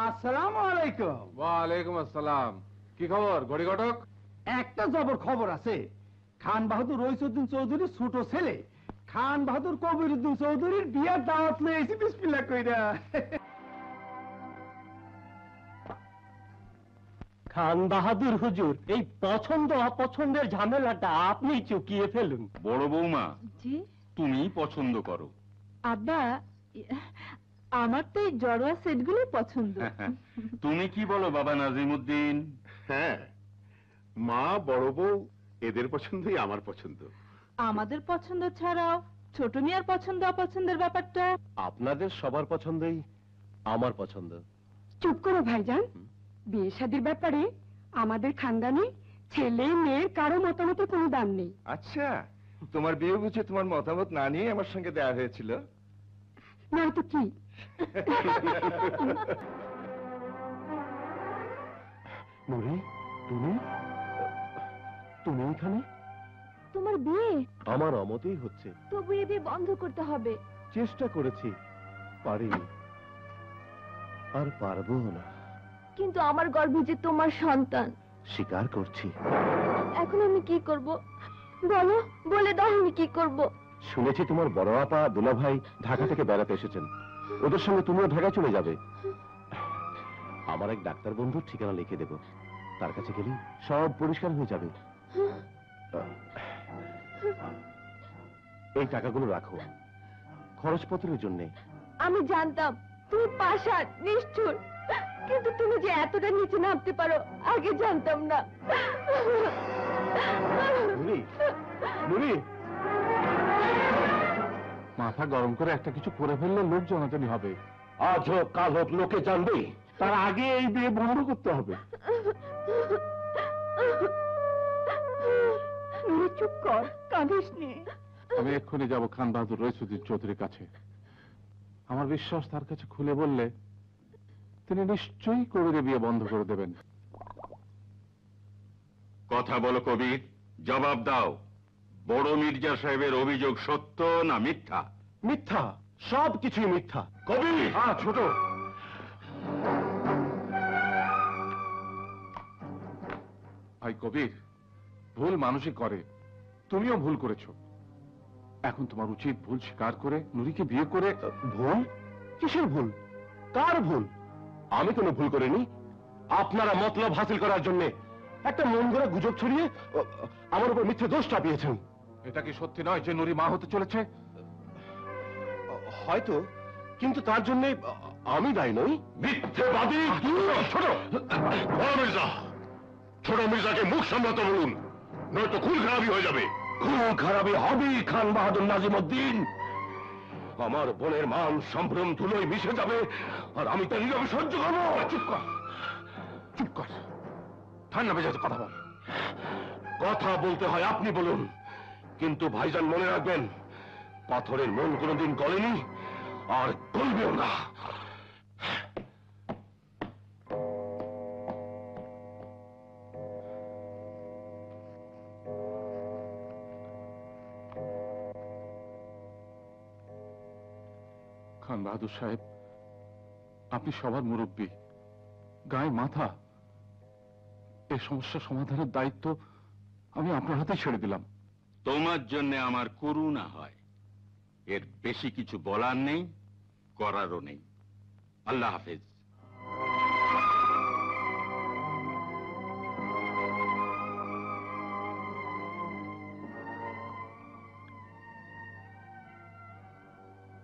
আসসালামু আলাইকুম। ওয়ালাইকুম আসসালাম। কি খবর গড়ি ঘটক? একটা জবর খবর আছে। খান বাহাদুর রইসুদ্দিন চৌধুরীর ছোট ছেলে খান বাহাদুর কবিরউদ্দিন চৌধুরীর বিয়ার দাওয়াত লইছি বিসমিল্লাহ কইরা। খান বাহাদুর হুজুর, এই পছন্দ অপছন্দের ঝামেলাটা আপনি চুকিয়ে ফেলুন। বড় বৌমা, জি তুমি পছন্দ করো। আব্বা, আমার তো এই জড়োয়া সেটগুলো পছন্দ। তুমি কি বলো বাবা নাজিমউদ্দিন? হ্যাঁ, মা বড় বউ এদের পছন্দই আমার পছন্দ। আমাদের পছন্দ ছাড়াও ছোট মিয়ার পছন্দ অপছন্দের ব্যাপারটা আপনাদের সবার পছন্দই আমার পছন্দ। চুপ করো ভাইজান, বিয়ে শাদীর ব্যাপারে আমাদের খানদানি ছেলে মেয়ের কারো মতামতের কোনো দাম নেই। আচ্ছা, তোমার বিয়ে বুঝে তোমার মতামত না নিয়ে আমার সঙ্গে দেয়া হয়েছিল? নয়তো কি? নুরি, তুমি তুমি এখানে? তোমার বিয়ে আমার অমতেই হচ্ছে। তবু এ বিয়ে বন্ধ করতে হবে। চেষ্টা করেছি, পারিনি, আর পারবো না। কিন্তু আমার গর্ভে যে তোমার সন্তান। স্বীকার করছি। এখন আমি কি করব বলো, বলে দাও আমি কি করব। শুনেছি তোমার বড় আপা দুলা ভাই ঢাকা থেকে বেড়াতে এসেছেন, ওদের সঙ্গে তুমিও ঢাকা চলে যাবে। আমার এক ডাক্তার বন্ধুর ঠিকানা লিখে দেব, তার কাছে গেলেই সব পরিষ্কার হয়ে যাবে। এই টাকাগুলো রাখো খরচপত্রের জন্য। আমি জানতাম তুমি পাষাণ নিষ্ঠুর, কিন্তু তুমি যে এতটা নিচে নামতে পারো আগে জানতাম না। নুরি, নুরি, মাথা গরম করে একটা কিছু করে ফেললে লোক জানাজানি হবে। আজ হোক কাল হোক লোকে জানবে, তার আগে এই বিয়ে বন্ধ করতে হবে। চুপ কর, কাঁদিস নি। আমি এক্ষুনি যাব খান বাহাদুর রইসুদ্দিন চৌধুরীর কাছে। আমার বিশ্বাস তার কাছে খুলে বললে তিনি নিশ্চয়ই কবিরের বিয়ে বন্ধ করে দেবেন। কথা বলো কবির, জবাব দাও। বড় মির্জা সাহেবের অভিযোগ সত্য না মিথ্যা? মিথ্যা, সব কিছুই মিথ্যা। কবির! ছোট, ভাই কবির, ভুল মানুষই করে, তুমিও ভুল করেছো। এখন তোমার উচিত ভুল স্বীকার করে নুরিকে বিয়ে করে। ভুল? কিসের ভুল? কার ভুল? আমি কোনো ভুল করিনি। আপনারা মতলব হাসিল করার জন্য একটা মন গড়া গুজব ছড়িয়ে আমার উপর মিথ্যে দোষ চাপিয়েছেন। এটা কি সত্যি নয় যে নুরি মা হতে চলেছে? হয়তো, কিন্তু তার জন্য আমি দায়ী নই। মিথ্যেবাদী! ছোট বড় মির্জা, ছোট মির্জাকে মুখ সামলাতে বলুন, নয়তো খুন খারাপি হয়ে যাবে। খুন খারাপি হবেই খান বাহাদুর নাজিমউদ্দিন। আমার বোনের মান সম্ভ্রম ধুলোয় মিশে যাবে, আর আমি তা নীরবে সহ্য করবো। চুপ কর, চুপ কর, ঠান্ডা মেজাজে কথা বল। কথা বলতে হয় আপনি বলুন, কিন্তু ভাইজান মনে রাখবেন, পাথরের মন কোনোদিন গলেনি আর গলবেও না। খান বাহাদুর সাহেব, আপনি সবার মুরব্বী, গায়ে মাথা। এই সমস্যা সমাধানের দায়িত্ব আমি আপনার হাতে ছেড়ে দিলাম। তোমার জন্য আমার করুণা হয়, এর বেশি কিছু বলার নেই, করারও নেই। আল্লাহ হাফেজ।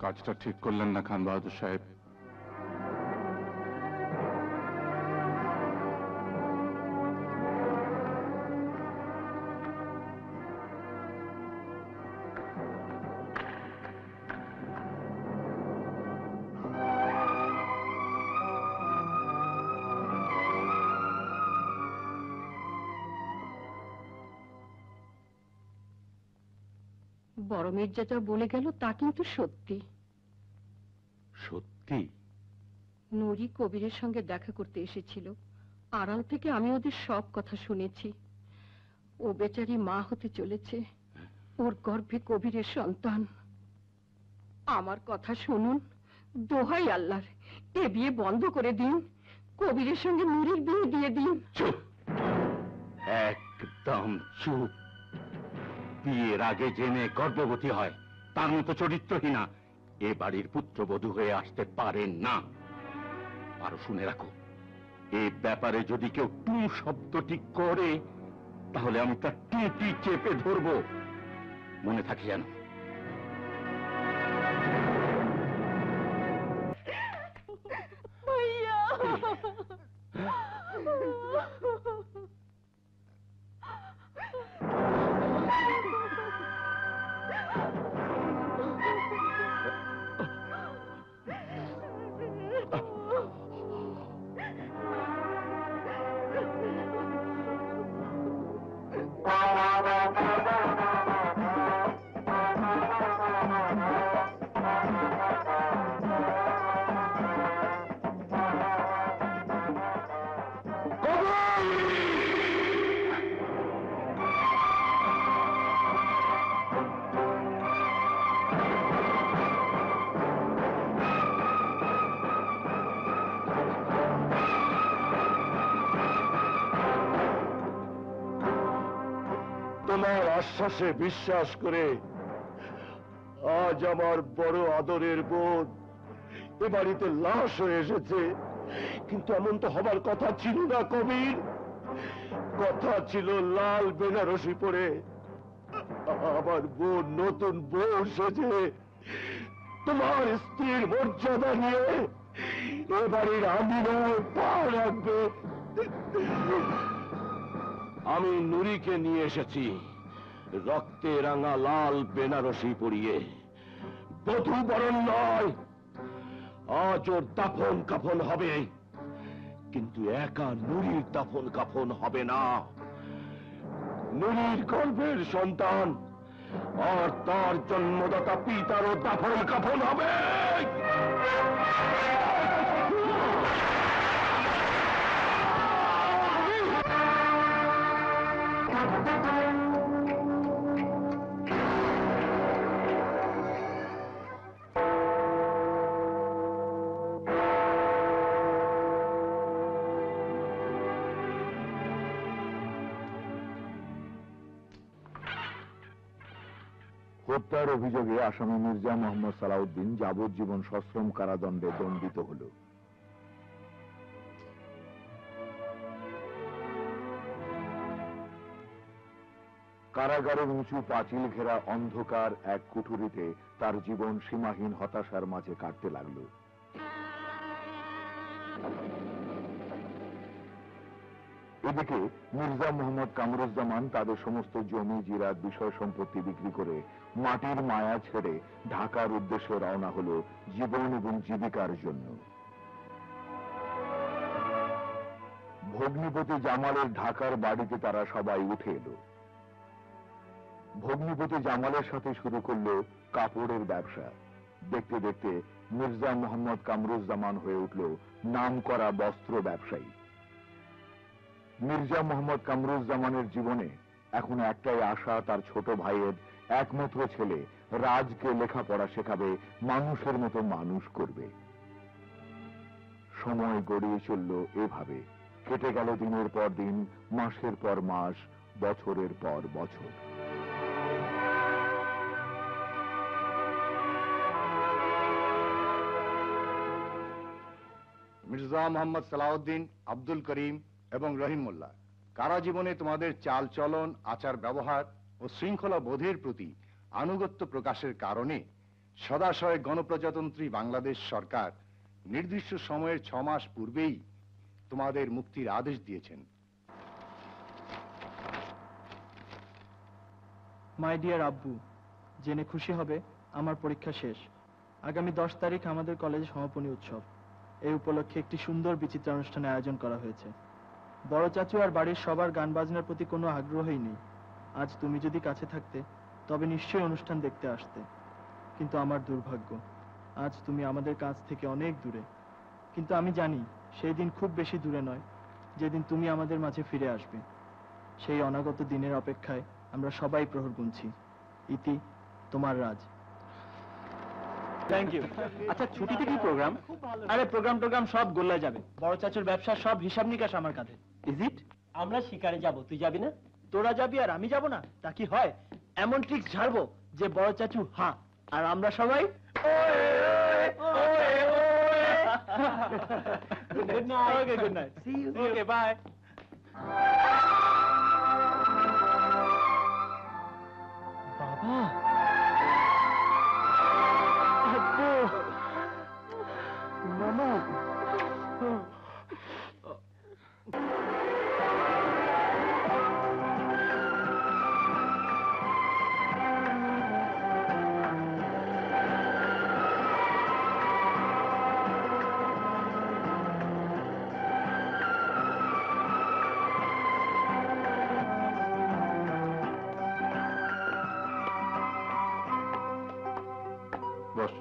কাজটা ঠিক করলেন না খান বাহাদুর সাহেব। বড় মির্জা যা বলে গেল তা কিন্তু সত্যি। সত্যি? নুরি কবিরের সঙ্গে দেখা করতে এসেছিল, আড়াল থেকে আমি ওদের সব কথা শুনেছি। ও বেচারি মা হতে চলেছে, ওর গর্ভে কবিরের সন্তান। আমার কথা শুনুন, দোহাই আল্লাহর, এ বিয়ে বন্ধ করে দিন, কবিরের সঙ্গে নুরির বিয়ে দিয়ে দিন। চুপ, একদম চুপ। বিয়ের আগে জেনে গর্ভবতী হয় তার মতো চরিত্রহীনা এ বাড়ির পুত্রবধূ হয়ে আসতে পারেন না। আরো শুনে রাখো, এই ব্যাপারে যদি কেউ টু শব্দটি করে তাহলে আমি তার টুটি চেপে ধরবো, মনে থাকে যেন। ভাইয়া তোমার আশ্বাসে বিশ্বাস করে আজ আমার বড় আদরের বোন এ বাড়িতে লাশ হয়ে এসেছে, কিন্তু এমন তো হবার কথা ছিল না কবির। কথা ছিল লাল বেনারসি পরে আমার বোন নতুন বউ সেজে তোমার স্ত্রীর মর্যাদা নিয়ে এ বাড়ির আঙিনায় পা রাখবে। আমি নুরিকে নিয়ে এসেছি রক্তে রাঙা লাল বেনারসি পরিয়ে, বধূ বরণ নয়। আজ ওর দাফন কাফন হবে, কিন্তু একা নুরির দাফন কাফন হবে না। নুরির গর্ভের সন্তান আর তার জন্মদাতা পিতারও দাফন কাফন হবে। হত্যার অভিযোগে আসামি মির্জা মোহাম্মদ সালাউদ্দিন যাবজ্জীবন সশ্রম কারাদণ্ডে দণ্ডিত হল। কারাগারের উঁচু পাঁচিল ঘেরা অন্ধকার এক কুঠুরিতে তার জীবন সীমাহীন হতাশার মাঝে কাটতে লাগল। এদিকে মির্জা মোহাম্মদ কামরুজ্জামান তাদের সমস্ত জমি জিরাত বিষয় সম্পত্তি বিক্রি করে মাটির মায়া ছেড়ে ঢাকার উদ্দেশ্যে রওনা হল জীবন এবং জীবিকার জন্য। ভগ্নিপতি জামালের ঢাকার বাড়িতে তারা সবাই উঠে এলো। ভগ্নিপতি জামালের সাথে শুরু করলো কাপড়ের ব্যবসা। দেখতে দেখতে মির্জা মোহাম্মদ কামরুজ্জামান হয়ে উঠল নামকরা বস্ত্র ব্যবসায়ী। মির্জা মোহাম্মদ কামরুজ্জামানের জীবনে এখন একটাই আশা, তার ছোট ভাইয়ের একমাত্র ছেলে রাজকে লেখাপড়া শেখাবে, মানুষের মতো মানুষ করবে। সময় গড়িয়ে চলল এভাবে, কেটে গেল দিনের পর দিন, মাসের পর মাস, বছরের পর বছর। মির্জা মোহাম্মদ সালাউদ্দিন, আব্দুল করিম এবং রহিম মোল্লা, কারা জীবনে তোমাদের চাল চলন, আচার ব্যবহার ও শৃঙ্খলা বোধের প্রতি আনুগত্য প্রকাশের কারণে সদাশয় গণপ্রজাতন্ত্রী বাংলাদেশ সরকার নির্দিষ্ট সময়ের 6 মাস পূর্বেই তোমাদের মুক্তির আদেশ দিয়েছেন। মাই ডিয়ার আব্বু, জেনে খুশি হবে আমার পরীক্ষা শেষ। আগামী 10 তারিখ আমাদের কলেজে সমাপনী উৎসব। এই উপলক্ষে একটি সুন্দর বিচিত্রানুষ্ঠানের আয়োজন করা হয়েছে। বড় চাচু আর বাড়ির সবার গান বাজনার প্রতি কোনো আগ্রহই নেই। আজ তুমি যদি কাছে থাকতে তবে নিশ্চয়ই অনুষ্ঠান দেখতে আসতে, কিন্তু আমার দুর্ভাগ্য, আজ তুমি আমাদের কাছ থেকে অনেক দূরে। কিন্তু আমি জানি সেই দিন খুব বেশি দূরে নয়, যেদিন তুমি আমাদের মাঝে ফিরে আসবে। সেই অনাগত দিনের অপেক্ষায় আমরা সবাই প্রহর গুনছি। ইতি, তোমার রাজ। Thank you. আচ্ছা ছুটিতে কি প্রোগ্রাম? আরে প্রোগ্রাম সব গোল্লায় যাবে। বড় চাচুর ব্যবসা সব হিসাব নিকাশ আমার কাঁধে। Is it? আমরা শিকারে যাব, তুই যাবি না? তোরা যাবি আর আমি যাব না, তা কি হয়? এমন ট্রিক্স ঝাড়বো যে বড় চাচু হ্যাঁ আর আমরা সবাই good night. Okay good night, see you. Okay bye. বাবা, আব্বু, মামা। বস।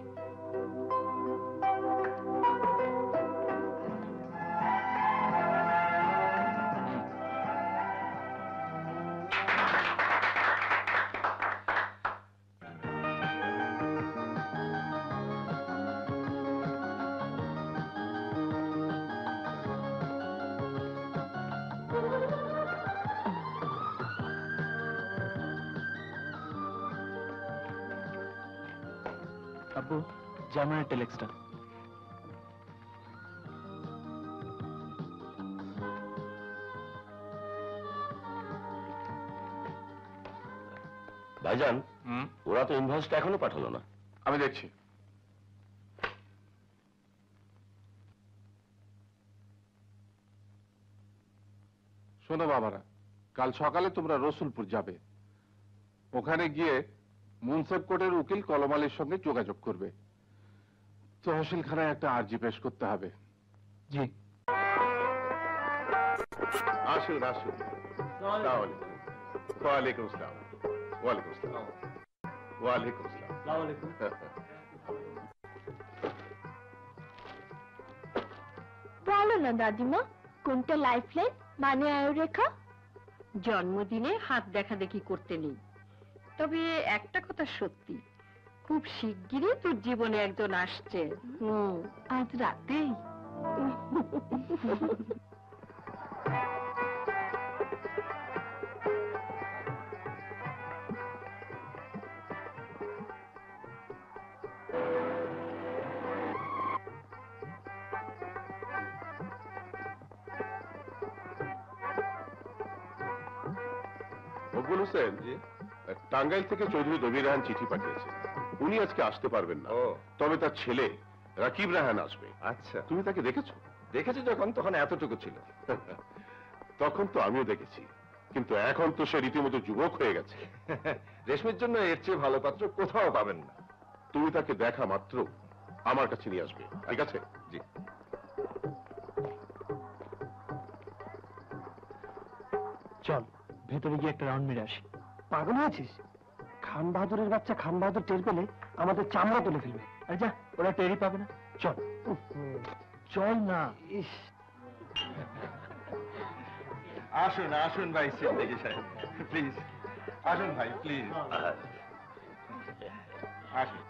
আব্বু, জার্মানের টেলেক্সটা। ভাইজান, ওরা তো ইনভয়েসটা এখনো পাঠালো না। আমি দেখছি। শোনো বাবারা, কাল সকালে তোমরা রসুলপুর যাবে। ওখানে গিয়ে মুন্সেফ কোর্টের উকিল কলম আলীর সঙ্গে যোগাযোগ করবে। তহসিলখানায় একটা আর্জি পেশ করতে হবে। জি। আসুন আসুন। ওয়ালাইকুম আসসালাম। ওয়ালাইকুম আসসালাম। ওয়ালাইকুম আসসালাম। বলো না দাদিমা, কোনটা লাইফ লাইন মানে আয়ুরেখা? জন্মদিনে হাত দেখা দেখি করতে নেই, তবে একটা কথা সত্যি, খুব শিগগিরই তোর জীবনে একজন আসছে। আজ রাতেই? মকবুল হোসেন, টাঙ্গাইল থেকে চৌধুরী দবির রাহান চিঠি পাঠিয়েছে। উনি আজকে আসতে পারবেন না, তবে তার ছেলে রাকিব রাহান আসবে। আচ্ছা, তুমি তাকে দেখেছো? দেখেছি যখন, তখন এতটুকু ছিল। তখন তো আমিও দেখেছি, কিন্তু এখন তো সে রীতিমতো যুবক হয়ে গেছে। রেশমির জন্য এর চেয়ে ভালো পাত্র কোথাও পাবেন না। তুমি তাকে দেখা মাত্র আমার কাছে নিয়ে আসবে, ঠিক আছে? জি। চল ভেতরে গিয়ে একটা রাউন্ড মেরে আসি। পাগল হয়েছিস? খান বাহাদুরের বাচ্চা খান বাহাদুর টের পেলে আমাদের চামড়া তুলে ফেলবে। আরে যা, ওরা টেরই পাবে না। চল চল না। আসুন আসুন ভাই সিদ্দিকী সাহেব, প্লিজ আসুন ভাই, প্লিজ আসুন।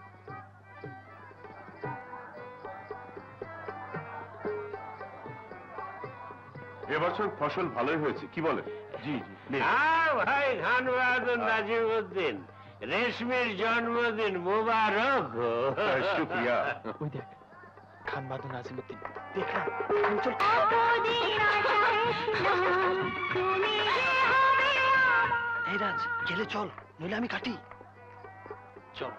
এবছর ফসল ভালোই হয়েছে, কি বলেন? জি জি। ভাই খান বাহাদুর নাজিমউদ্দিন, রেশমির জন্মদিন মুবারক। শুক্রিয়া। ওই দেখ, খান বাহাদুর নাজিমউদ্দিন। দেখ না, চল। এই রাজ, গেলে চল, নইলে আমি কাটি। চল।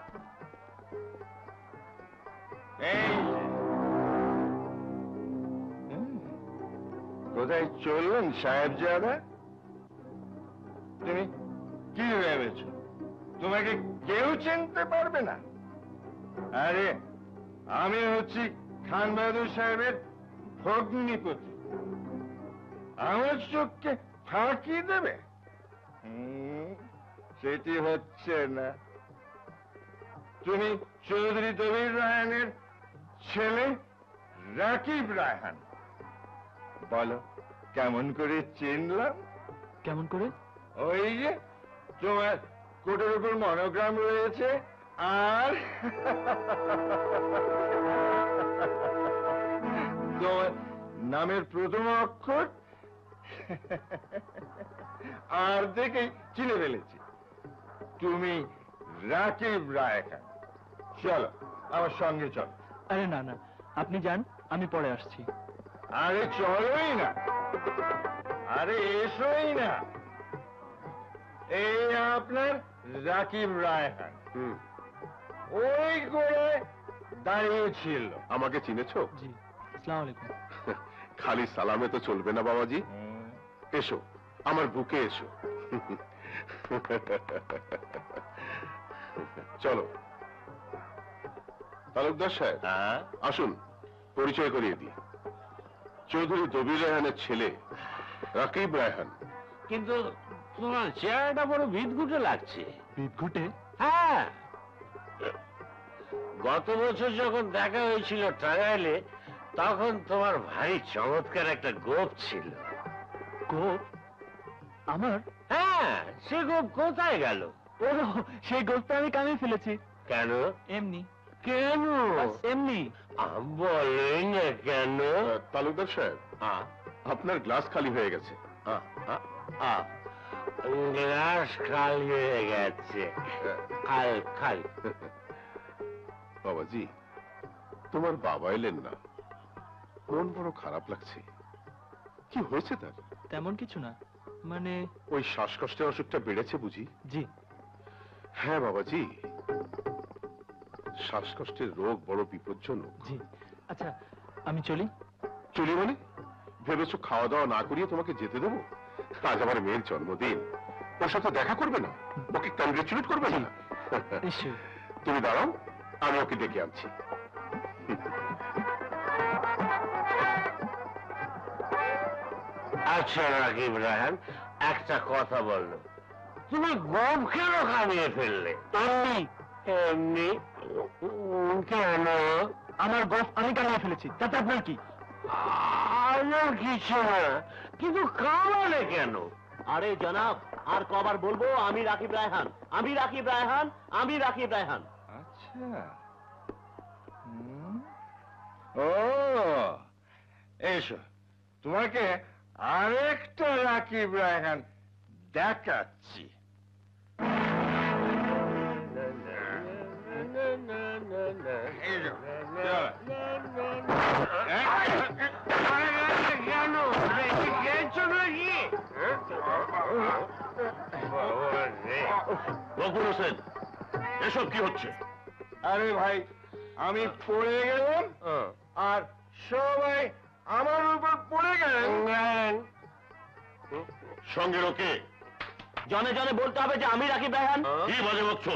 কোথায় চললেন সাহেবজাদা? তুমি কি ভেবেছ তোমাকে কেউ চিনতে পারবে না? আরে আমি হচ্ছি খান বাহাদুর সাহেবের ভগ্নিপতি। আমার চোখকে ফাঁকি দেবে? সেটি হচ্ছে না। তুমি চৌধুরী দবির রায়হানের ছেলে রাকিব রায়হান। বলো কেমন করে চিনলাম? কেমন করে? ওই যে তোমার কোটের উপর মনোগ্রাম রয়েছে, আর তোমার নামের প্রথম অক্ষর আর দেখেই চিনে ফেলেছি, তুমি রাকিব রায় খান। চলো আমার সঙ্গে চলো। আরে না না, আপনি যান, আমি পরে আসছি। আরে চলোই না, আরে এসোই না। এই আপনার রাকিব রায় খান, ওই গোড়ায় দাঁড়িয়ে ছিল। আমাকে চিনেছো? জি, আসসালামু আলাইকুম। খালি সালামে তো চলবে না বাবাজি, এসো আমার বুকে এসো। চলো তালুকদার সাহেব, আসুন পরিচয় করিয়ে দিই। চৌধুরী দবির রায়হানের ছেলে রাকিব রায়হান। কিন্তু তোমার চেহারাটা বড় বিদঘুটে লাগছে। বিদঘুটে? হ্যাঁ, গত বছর যখন দেখা হয়েছিল টাঙ্গাইলে, তখন তোমার ভারী চমৎকার একটা গোপ ছিল। গোপ? আমার? হ্যাঁ, সে গোপ কোথায় গেল? ও, সেই গোপটা আমি কামিয়ে ফেলেছি। কেন? এমনি। কেন? এমনি। বলেন না কেন? তালুকদার সাহেব, আপনার গ্লাস খালি হয়ে গেছে। গ্লাস খালি হয়ে গেছে। খাল। বাবাজি, তোমার বাবা এলেন না, মন বড় খারাপ লাগছে। কি হয়েছে তার? তেমন কিছু না, মানে ওই শ্বাসকষ্টের অসুখটা বেড়েছে বুঝি? জি। হ্যাঁ বাবাজি, শ্বাসকষ্টের রোগ বড় বিপজ্জনক। জি। আচ্ছা, আমি চলি। চলি মানে? ভেবেছো খাওয়া দাওয়া না করিয়ে তোমাকে যেতে দেবো? আজ আমার মেয়ের জন্মদিন, ওর সাথে দেখা করবে না? ওকে কংগ্রেচুলেট করবে না? নিশ্চয়ই। তুমি দাঁড়াও, আমি ওকে ডেকে আনছি। আচ্ছা রাকিব রায়হান, একটা কথা বললো, তুমি গোপ কেন কামিয়ে ফেললে? এমনি কেন? আমার গোপ আমি কামিয়ে ফেলেছি, তাতে আপনার কি? আমার কিছু না, কিন্তু কামালে কেন? আরে জনাব, আর কবার বলবো আমি রাকিব রায়হান, আমি রাকিব রায়হান, আমি রাকিব রায়হান। আচ্ছা, ও এসো, তোমাকে আরেকটা রাকিব রায়হান দেখাচ্ছি। কেন গেছো নাকি? গফুর হোসেন, এসব কি হচ্ছে? আরে ভাই, আমি পড়ে গেলাম আর সবাই আমার উপর পড়ে গেলেন। সঙ্গে রোকে জনে জনে বলতে হবে যে আমি রাকিব রায়হান। কি বাজে বকছো?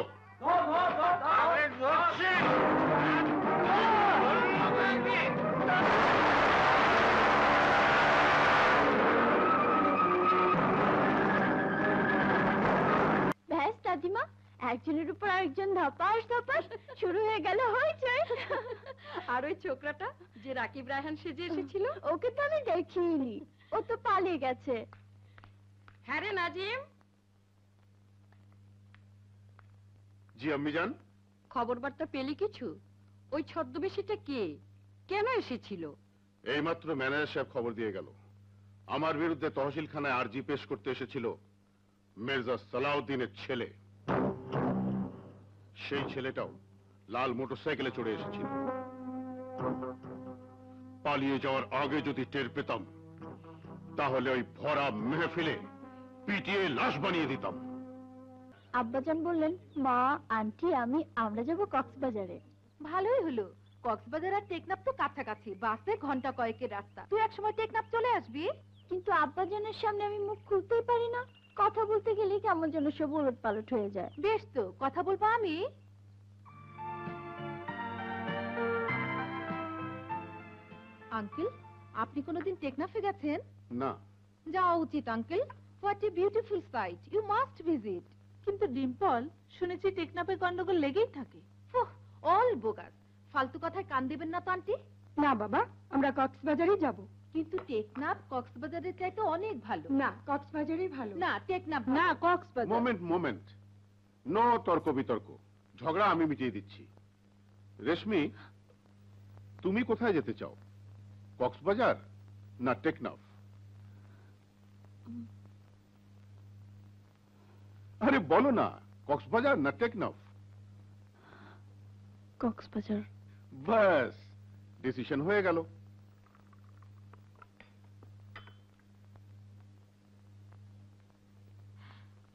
ব্যাস দাদিমা, একজনের উপর আরেকজন ধপাস ধপাস শুরু হয়ে গেল হইচই। আর ওই ছোকরাটা যে রাকিব রায়হান সেজে এসেছিল, ওকে তো আমি দেখিনি, ও তো পালিয়ে গেছে। হ্যাঁ রে নাজিম, জি আম্মি জান। খবর বার্তা পেলি কিছু? ওই ছদ্মবেশীটা কে, কেন এসেছিল? এইমাত্র ম্যানেজার সাহেব খবর দিয়ে গেল, আমার বিরুদ্ধে তহসিলখানায় আরজি পেশ করতে এসেছিল মির্জা সালাউদ্দিনের ছেলে। সেই ছেলেটাও লাল মোটরসাইকেলে চড়ে এসেছিল। পালিয়ে যাওয়ার আগে যদি টের পেতাম, তাহলে ওই ভরা মেহফিলে পিটিয়ে লাশ বানিয়ে দিতাম। আব্বাজান বললেন মা, আন্টি, আমরা যাব কক্সবাজারে। ভালোই হলো, কক্সবাজার আর টেকনাফ তো কাছাকাছি, বাসে ঘন্টা কয়েকের রাস্তা। তুই একসময় টেকনাফ চলে আসবি। কিন্তু আব্বাজানের সামনে আমি মুখ খুলতেই পারি না, কথা বলতে গেলে কেমন যেন সব উলট পালট হয়ে যায়। বেশ তো, কথা বলবো আমি। আঙ্কেল, আপনি কোনোদিন টেকনাফে গেছেন? না। যাওয়া উচিত uncle. What a beautiful site, you must visit. কিন্তু ডিম্পল, শুনেছি টেকনাফে গন্ডগোল লেগেই থাকে। অল বোগাস, ফালতু কথায় কান দেবেন না তো আন্টি। না বাবা, আমরা কক্সবাজারই যাব। কিন্তু টেকনাফ কক্সবাজারের চাইতে অনেক ভালো। না, কক্সবাজারই ভালো। না, টেকনাফ না, কক্সবাজার। মোমেন্ট, নো তর্ক বিতর্ক, ঝগড়া আমি মিটিয়ে দিচ্ছি। রেশমি, তুমি কোথায় যেতে চাও? কক্সবাজার না টেকনাফ? আরে বলো না, কক্সবাজার না টেকনাফ? কক্সবাজার। ব্যাস, ডিসিশন হয়ে গেল।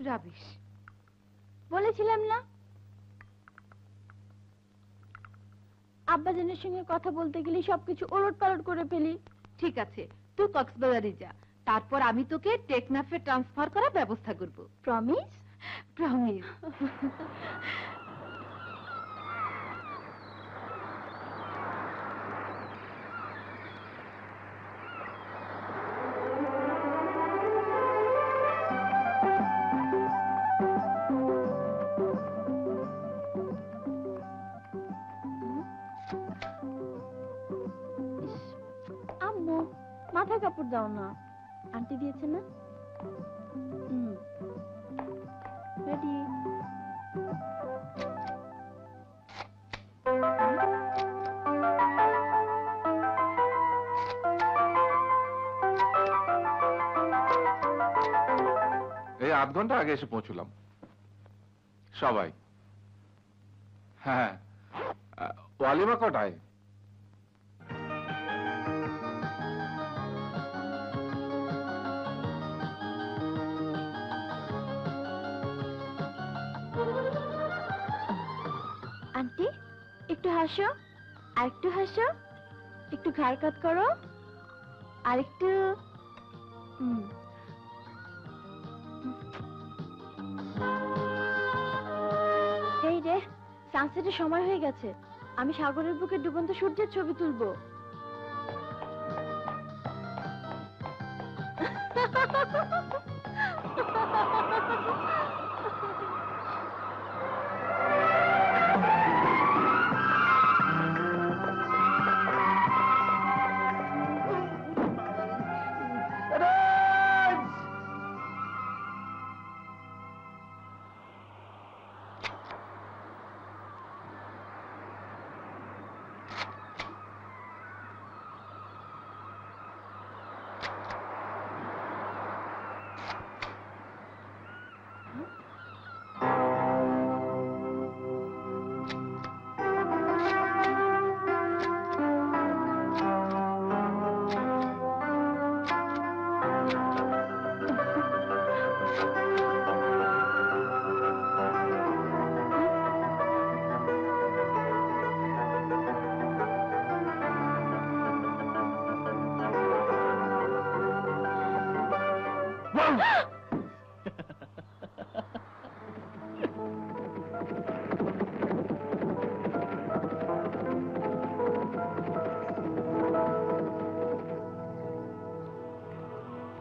রাবিশ, বলেছিলাম না আব্বাজানের সঙ্গে কথা বলতে গেলে সবকিছু ওলট পালট করে ফেলি। ঠিক আছে, তুই কক্সবাজারে যা, তারপর আমি তোকে টেকনাফে ট্রান্সফার করার ব্যবস্থা করব। প্রমিস? প্রমিস। আম্মু, মাথায় কাপড় দাও না। আন্টি দিয়েছে না? রেডি? এই আধ ঘন্টা আগে এসে পৌঁছলাম সবাই। হ্যাঁ, ওয়ালিমা কটায়? আন্টি একটু হাসো, আর একটু হাসো, একটু ঘাড় কাত করো, আর একটু এই রে, সানসেটের সময় হয়ে গেছে। আমি সাগরের বুকে ডুবন্ত সূর্যের ছবি তুলবো।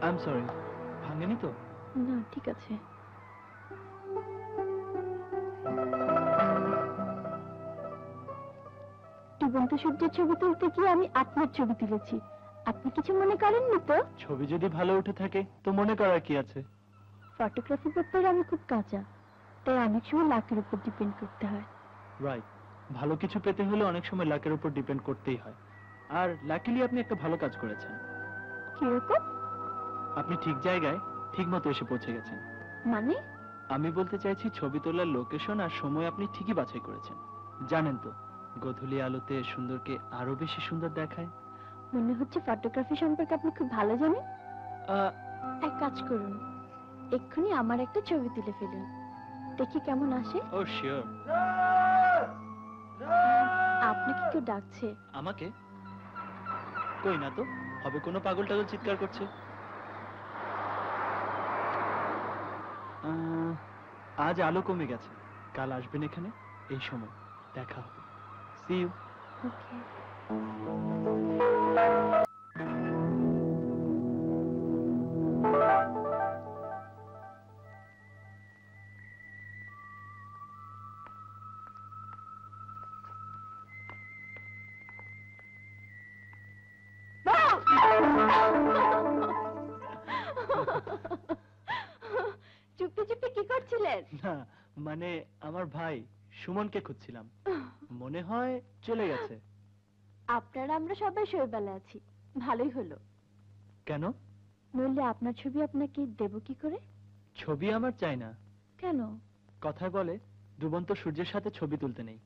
আই এম সরি, ভাঙেনি তো? না, ঠিক আছে। ডুবন্ত সূর্যের ছবি তুলতে গিয়ে আমি আপনার ছবি তুলেছি। আপনি কিছু মনে করেননি তো? ছবি যদি ভালো উঠে থাকে তো মনে করার কি আছে? ফটোগ্রাফি ব্যাপারে আমি খুব কাঁচা, তাই অনেক সময় লাকের উপর ডিপেন্ড করতে হয়। রাইট, ভালো কিছু পেতে হলে অনেক সময় লাকের উপর ডিপেন্ড করতেই হয়। আর লাকিলি আপনি একটা ভালো কাজ করেছেন। কিরকম? আপনি ঠিক জায়গায় ঠিক মতো এসে পৌঁছে গেছেন। মানে? আমি বলতে চাইছি ছবি তোলার লোকেশন আর সময় আপনি ঠিকই বাছাই করেছেন। জানেন তো, গোধূলি আলোতে সুন্দরকে আরো বেশি সুন্দর দেখায়। মনে হচ্ছে ফটোগ্রাফি সম্পর্কে আপনি খুব ভালো জানেন। এক কাজ করুন, এক্ষুনি আমার একটা ছবি তুলে ফেলুন, দেখি কেমন আসে। ও শিওর। আপনাকে কেউ ডাকছে। আমাকে? কই না তো, হবে কোনো পাগল টাগল চিৎকার করছে। আজ আলো কমে গেছে, কাল আসবেন এখানে এই সময়, দেখা হবে। See you. ওকে। চুপি চুপি কি করছিলেন? না মানে আমার ভাই সুমনকে খুঁজছিলাম, মনে হয় চলে গেছে। আপনারা আমরা সবাই শৈবালে আছি, ভালোই হলো। কেন? নইলে আপনার ছবি আপনাকে দেব কি করে? ছবি আমার চাই না। কেন? কথায় বলে ডুবন্ত সূর্যের সাথে ছবি তুলতে নেই।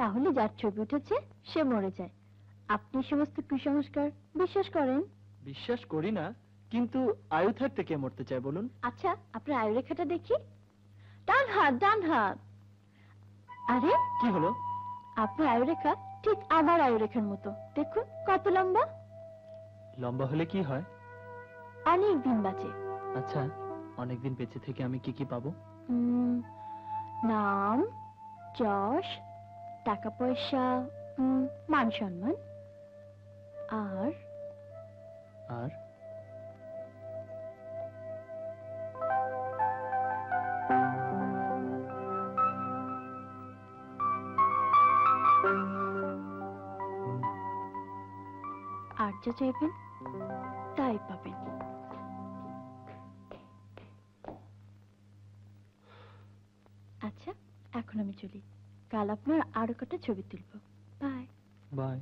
তাহলে যার ছবি উঠেছে সে মরে যায়। আপনি সমস্ত কুসংস্কার বিশ্বাস করেন? বিশ্বাস করি না, কিন্তু আয়ু থাকতে কে মরতে চায় বলুন? আচ্ছা, আপনার আয়ুরেখাটা দেখি। ডান হাত, ডান হাত। আরে কি হলো? আপনার আয়ুরেখা ঠিক আমার আয়ুরেখার মতো, দেখুন কত লম্বা। লম্বা হলে কি হয়? অনেক দিন বাঁচে। আচ্ছা, অনেকদিন বেঁচে থেকে আমি কি কি পাবো? নাম, যশ, টাকা পয়সা, মান সম্মান, আর আর যা চাইবেন তাই পাবেন। আচ্ছা, এখন আমি চলি। কাল আপনার আরো কটা ছবি তুলবো। Bye bye.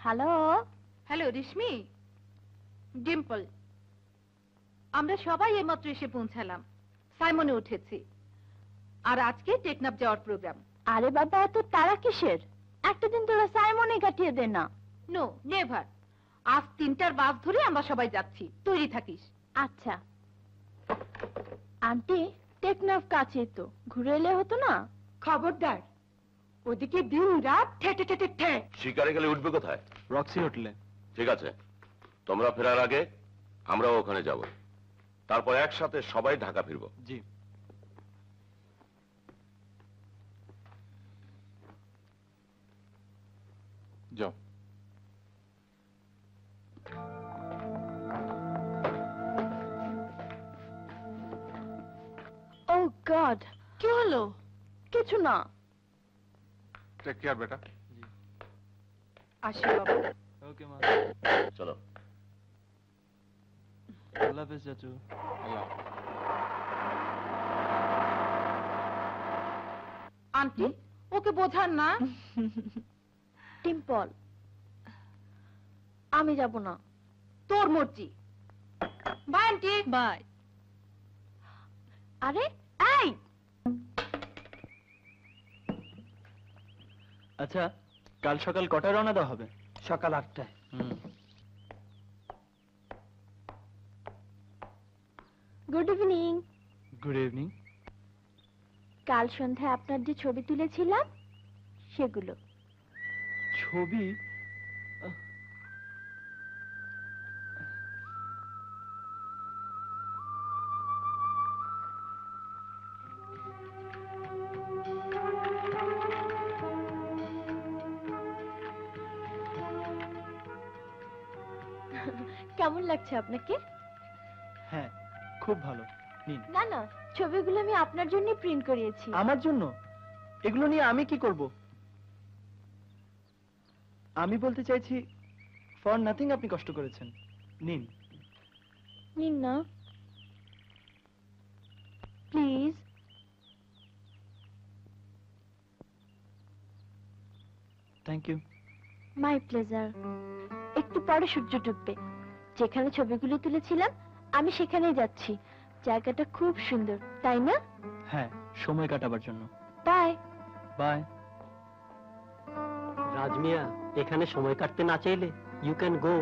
হ্যালো হ্যালো রেশমি, ডিম্পল, আমরা সবাই এইমাত্র এসে পৌঁছালাম। সাইমনে উঠেছি, আর আজকে টেকনাফ যাওয়ার প্রোগ্রাম। আরে বাবা, এত তারা কিসের? একটা দিন তোরা সাইমনে কাটিয়ে দে না। নো নেভার, আজ 3টার বাস ধরে আমরা সবাই যাচ্ছি, তৈরি থাকিস। আচ্ছা আন্টি, টেকনাফ কাছে তো, ঘুরে এলে হতো না? খবরদার, ওদিকে দিন রাত ঠেটে ঠেটে ঠে। শিকারে গেলে উঠবে কোথায়? রক্সি হোটেলে। ঠিক আছে, তোমরা ফেরার আগে আমরাও ওখানে যাব, তারপর একসাথে সবাই ঢাকা ফিরবো। জি। যাও। ও গড, কি হলো? কিছু না। টেক কেয়ার বেটা। আসি বাবা। ওকে মা। চলো। আল্লাহ হাফেজ চাচু। আন্টি, ওকে বোঝান না। টিম্পল, আমি যাব না। তোর মর্জি। Bye aunty. বাই। আরে এই, আচ্ছা, কাল সকাল কটায় রওনা দেওয়া হবে? সকাল 8টায়। Good evening. Good evening. কাল সন্ধ্যায় আপনার যে ছবি তুলেছিলাম সেগুলো। ছবি? কেমন লাগছে আপনাকে? হ্যাঁ, খুব ভালো। নিন। না না, ছবিগুলো আমি আপনার জন্য প্রিন্ট করিয়েছি। আমার জন্য? এগুলো নিয়ে আমি কি করব? আমি বলতে চাইছি, ফর নাথিং আপনি কষ্ট করেছেন। নিন। নিন না please. Thank you. My pleasure. একটু পরে সূর্য ডুববে। যেখানে ছবিগুলো তুলেছিলাম আমি সেখানেই যাচ্ছি। জায়গাটা খুব সুন্দর, তাই না? হ্যাঁ, সময় কাটাবার জন্য। Bye bye. রাজমিয়া, এখানে সময় কাটতে না চাইলে ইউ ক্যান গো।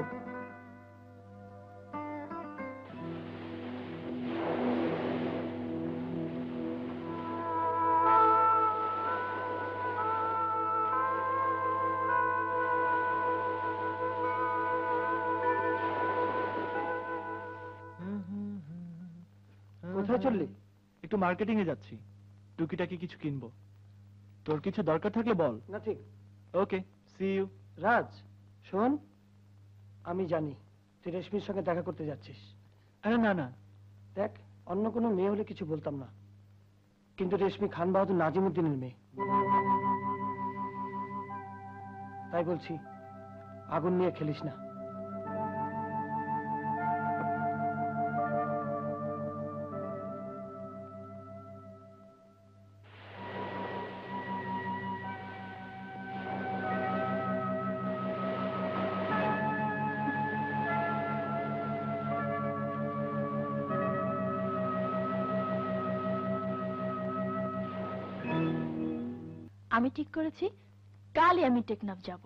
কোথায় চললি? একটু মার্কেটিং এ যাচ্ছি, টুকিটাকি কিছু কিনবো। তোর কিছু দরকার থাকলে বল। Nothing. Okay, see you. Raj শোন, আমি জানি তুই রেশমির সঙ্গে দেখা করতে যাচ্ছিস। আরে না না, দেখ অন্য কোনো মেয়ে হলে কিছু বলতাম না, কিন্তু রেশমি খান বাহাদুর নাজিমুদ্দিনের মেয়ে, তাই বলছি আগুন নিয়ে খেলিস না। আমি ঠিক করেছি কালই আমি টেকনাফ যাব।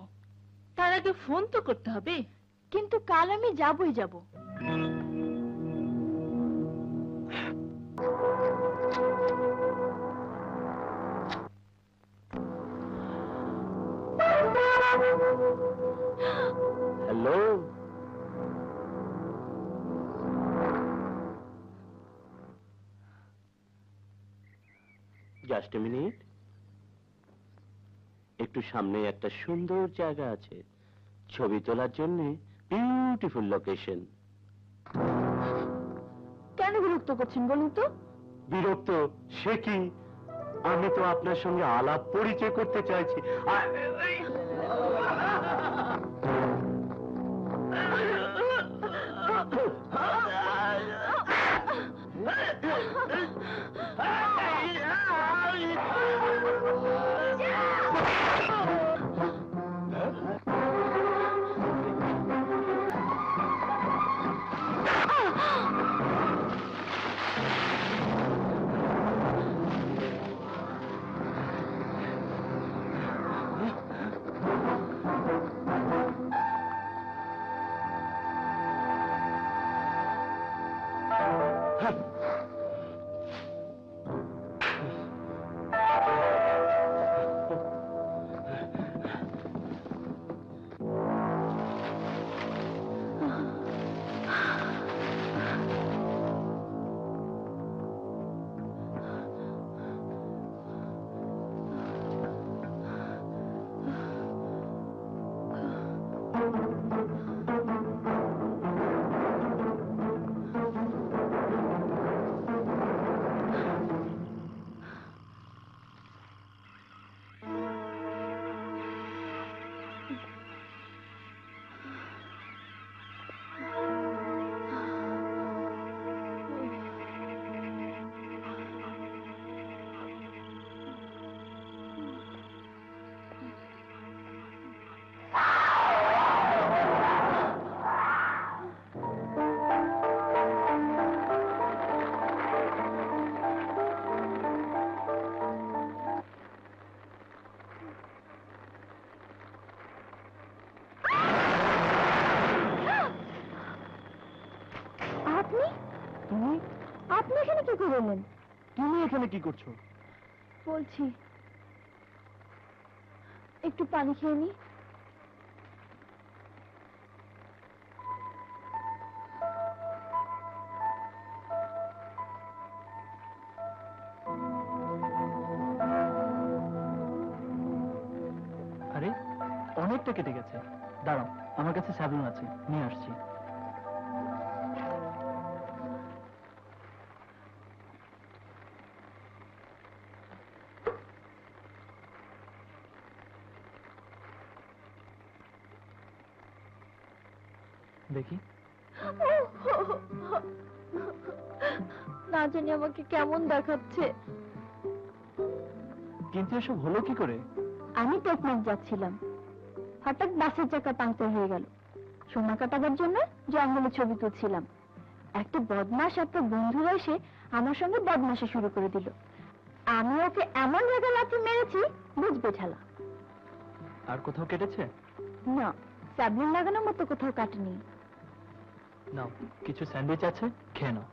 তার আগে ফোন তো করতে হবে। কিন্তু কাল আমি যাবই যাব। Hello, just a minute. একটু সামনে একটা সুন্দর জায়গা আছে, ছবি তোলার জন্য বিউটিফুল লোকেশন। কেন বিরক্ত করছেন বলুন তো? বিরক্ত সে কি, আমি তো আপনার সঙ্গে আলাপ পরিচয় করতে চাইছি। আপনি এখানে কি করলেন? তুমি এখানে কি করছো? বলছি একটু পানি খেয়ে নি। আরে অনেকটা কেটে গেছে, দাঁড়াও আমার কাছে স্যাভলন আছে, নিয়ে আসছি। দেখি। না জানি আমাকে কেমন দেখাচ্ছে। কিন্তু এসব হলো কি করে? আমি টেকনাফ যাচ্ছিলাম, হঠাৎ বাসের চাকা পাংচার হয়ে গেল। সময় কাটাবার জন্য জঙ্গলে ছবি তুলছিলাম। একটা বদমাশ একটা বন্ধুরা এসে আমার সঙ্গে বদমাশি শুরু করে দিল। আমি ওকে এমন জায়গায় লাথি মেরেছি বুঝবে ঠেলা। আর কোথাও কেটেছে? না, স্যাবলিন লাগানোর মতো কোথাও কাটেনি। নাও কিছু স্যান্ডউইচ আছে, খেয়ে নাও।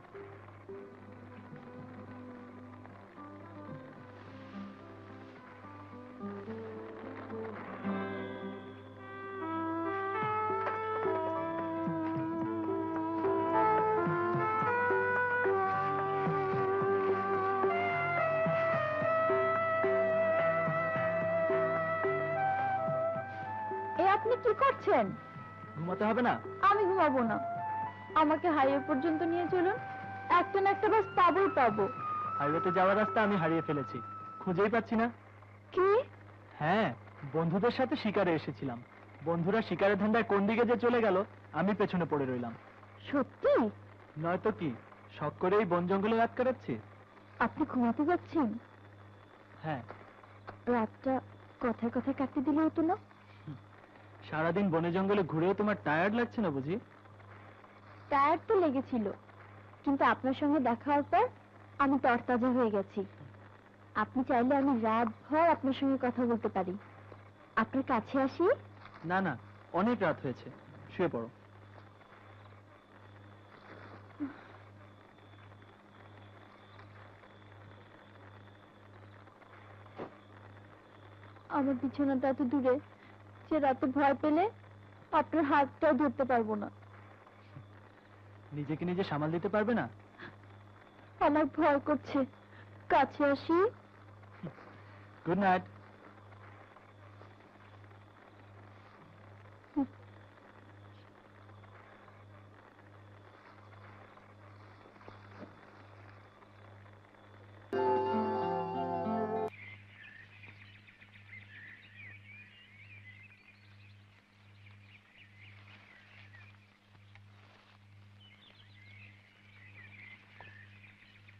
আপনি কি করছেন? ঘুমাতে হবে না? আমি ঘুমাবো না, আমাকে হাইওয়ে পর্যন্ত নিয়ে চলুন, একটা না একটা বাস পাবোই পাবো। হাইওয়েতে যাওয়ার রাস্তা আমি হারিয়ে ফেলেছি, খুঁজেই পাচ্ছি না। কি? হ্যাঁ, বন্ধুদের সাথে শিকারে এসেছিলাম, বন্ধুরা শিকারের ধান্দায় কোন দিকে যে চলে গেল আমি পেছনে পড়ে রইলাম। সত্যি? নয়তো কি, শখ করে এই বন জঙ্গলে রাত কাটাচ্ছি। আপনি ঘুমাতে যাচ্ছেন? হ্যাঁ। রাতটা কথায় কথায় কাটতে দিলে হতো না? সারাদিন বনে জঙ্গলে ঘুরেও তোমার টায়ার্ড লাগছে না বুঝি? টায়ার্ড তো লেগেছিল, কিন্তু আপনার সঙ্গে দেখা হওয়ার পর আমি তরতাজা হয়ে গেছি। আপনি চাইলে আমি রাতভর আপনার সঙ্গে কথা বলতে পারি। আপনার কাছে আসি? না না, অনেক রাত হয়েছে, শুয়ে পড়ো। আমার বিছানাটা এত দূরে যে রাতে ভয় পেলে আপনার হাতটাও ধরতে পারবো না। নিজেকে নিজে সামাল দিতে পারবে না? আমার ভয় করছে, কাছে আসি? Good night.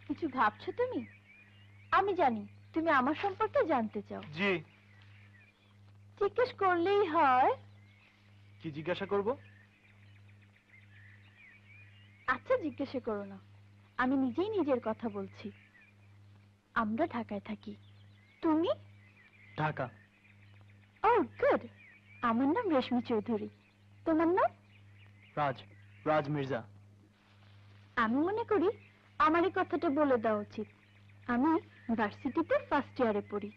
কিছু ভাবছো তুমি? আমি জানি তুমি আমার সম্পর্কে জানতে চাও। জি। জিজ্ঞেস করলেই হয়। কি জিজ্ঞাসা করব? আচ্ছা জিজ্ঞাসা করো না, আমি নিজেই নিজের কথা বলছি। আমরা ঢাকায় থাকি, তুমি? ঢাকা। ও গুড। আমার নাম রেশমি চৌধুরী, তোমার নাম? রাজ মির্জা। আমি মনে করি আমার এই কথাটা বলে দেওয়া উচিত। আমি ভার্সিটিতে ফার্স্ট ইয়ারে পড়ি।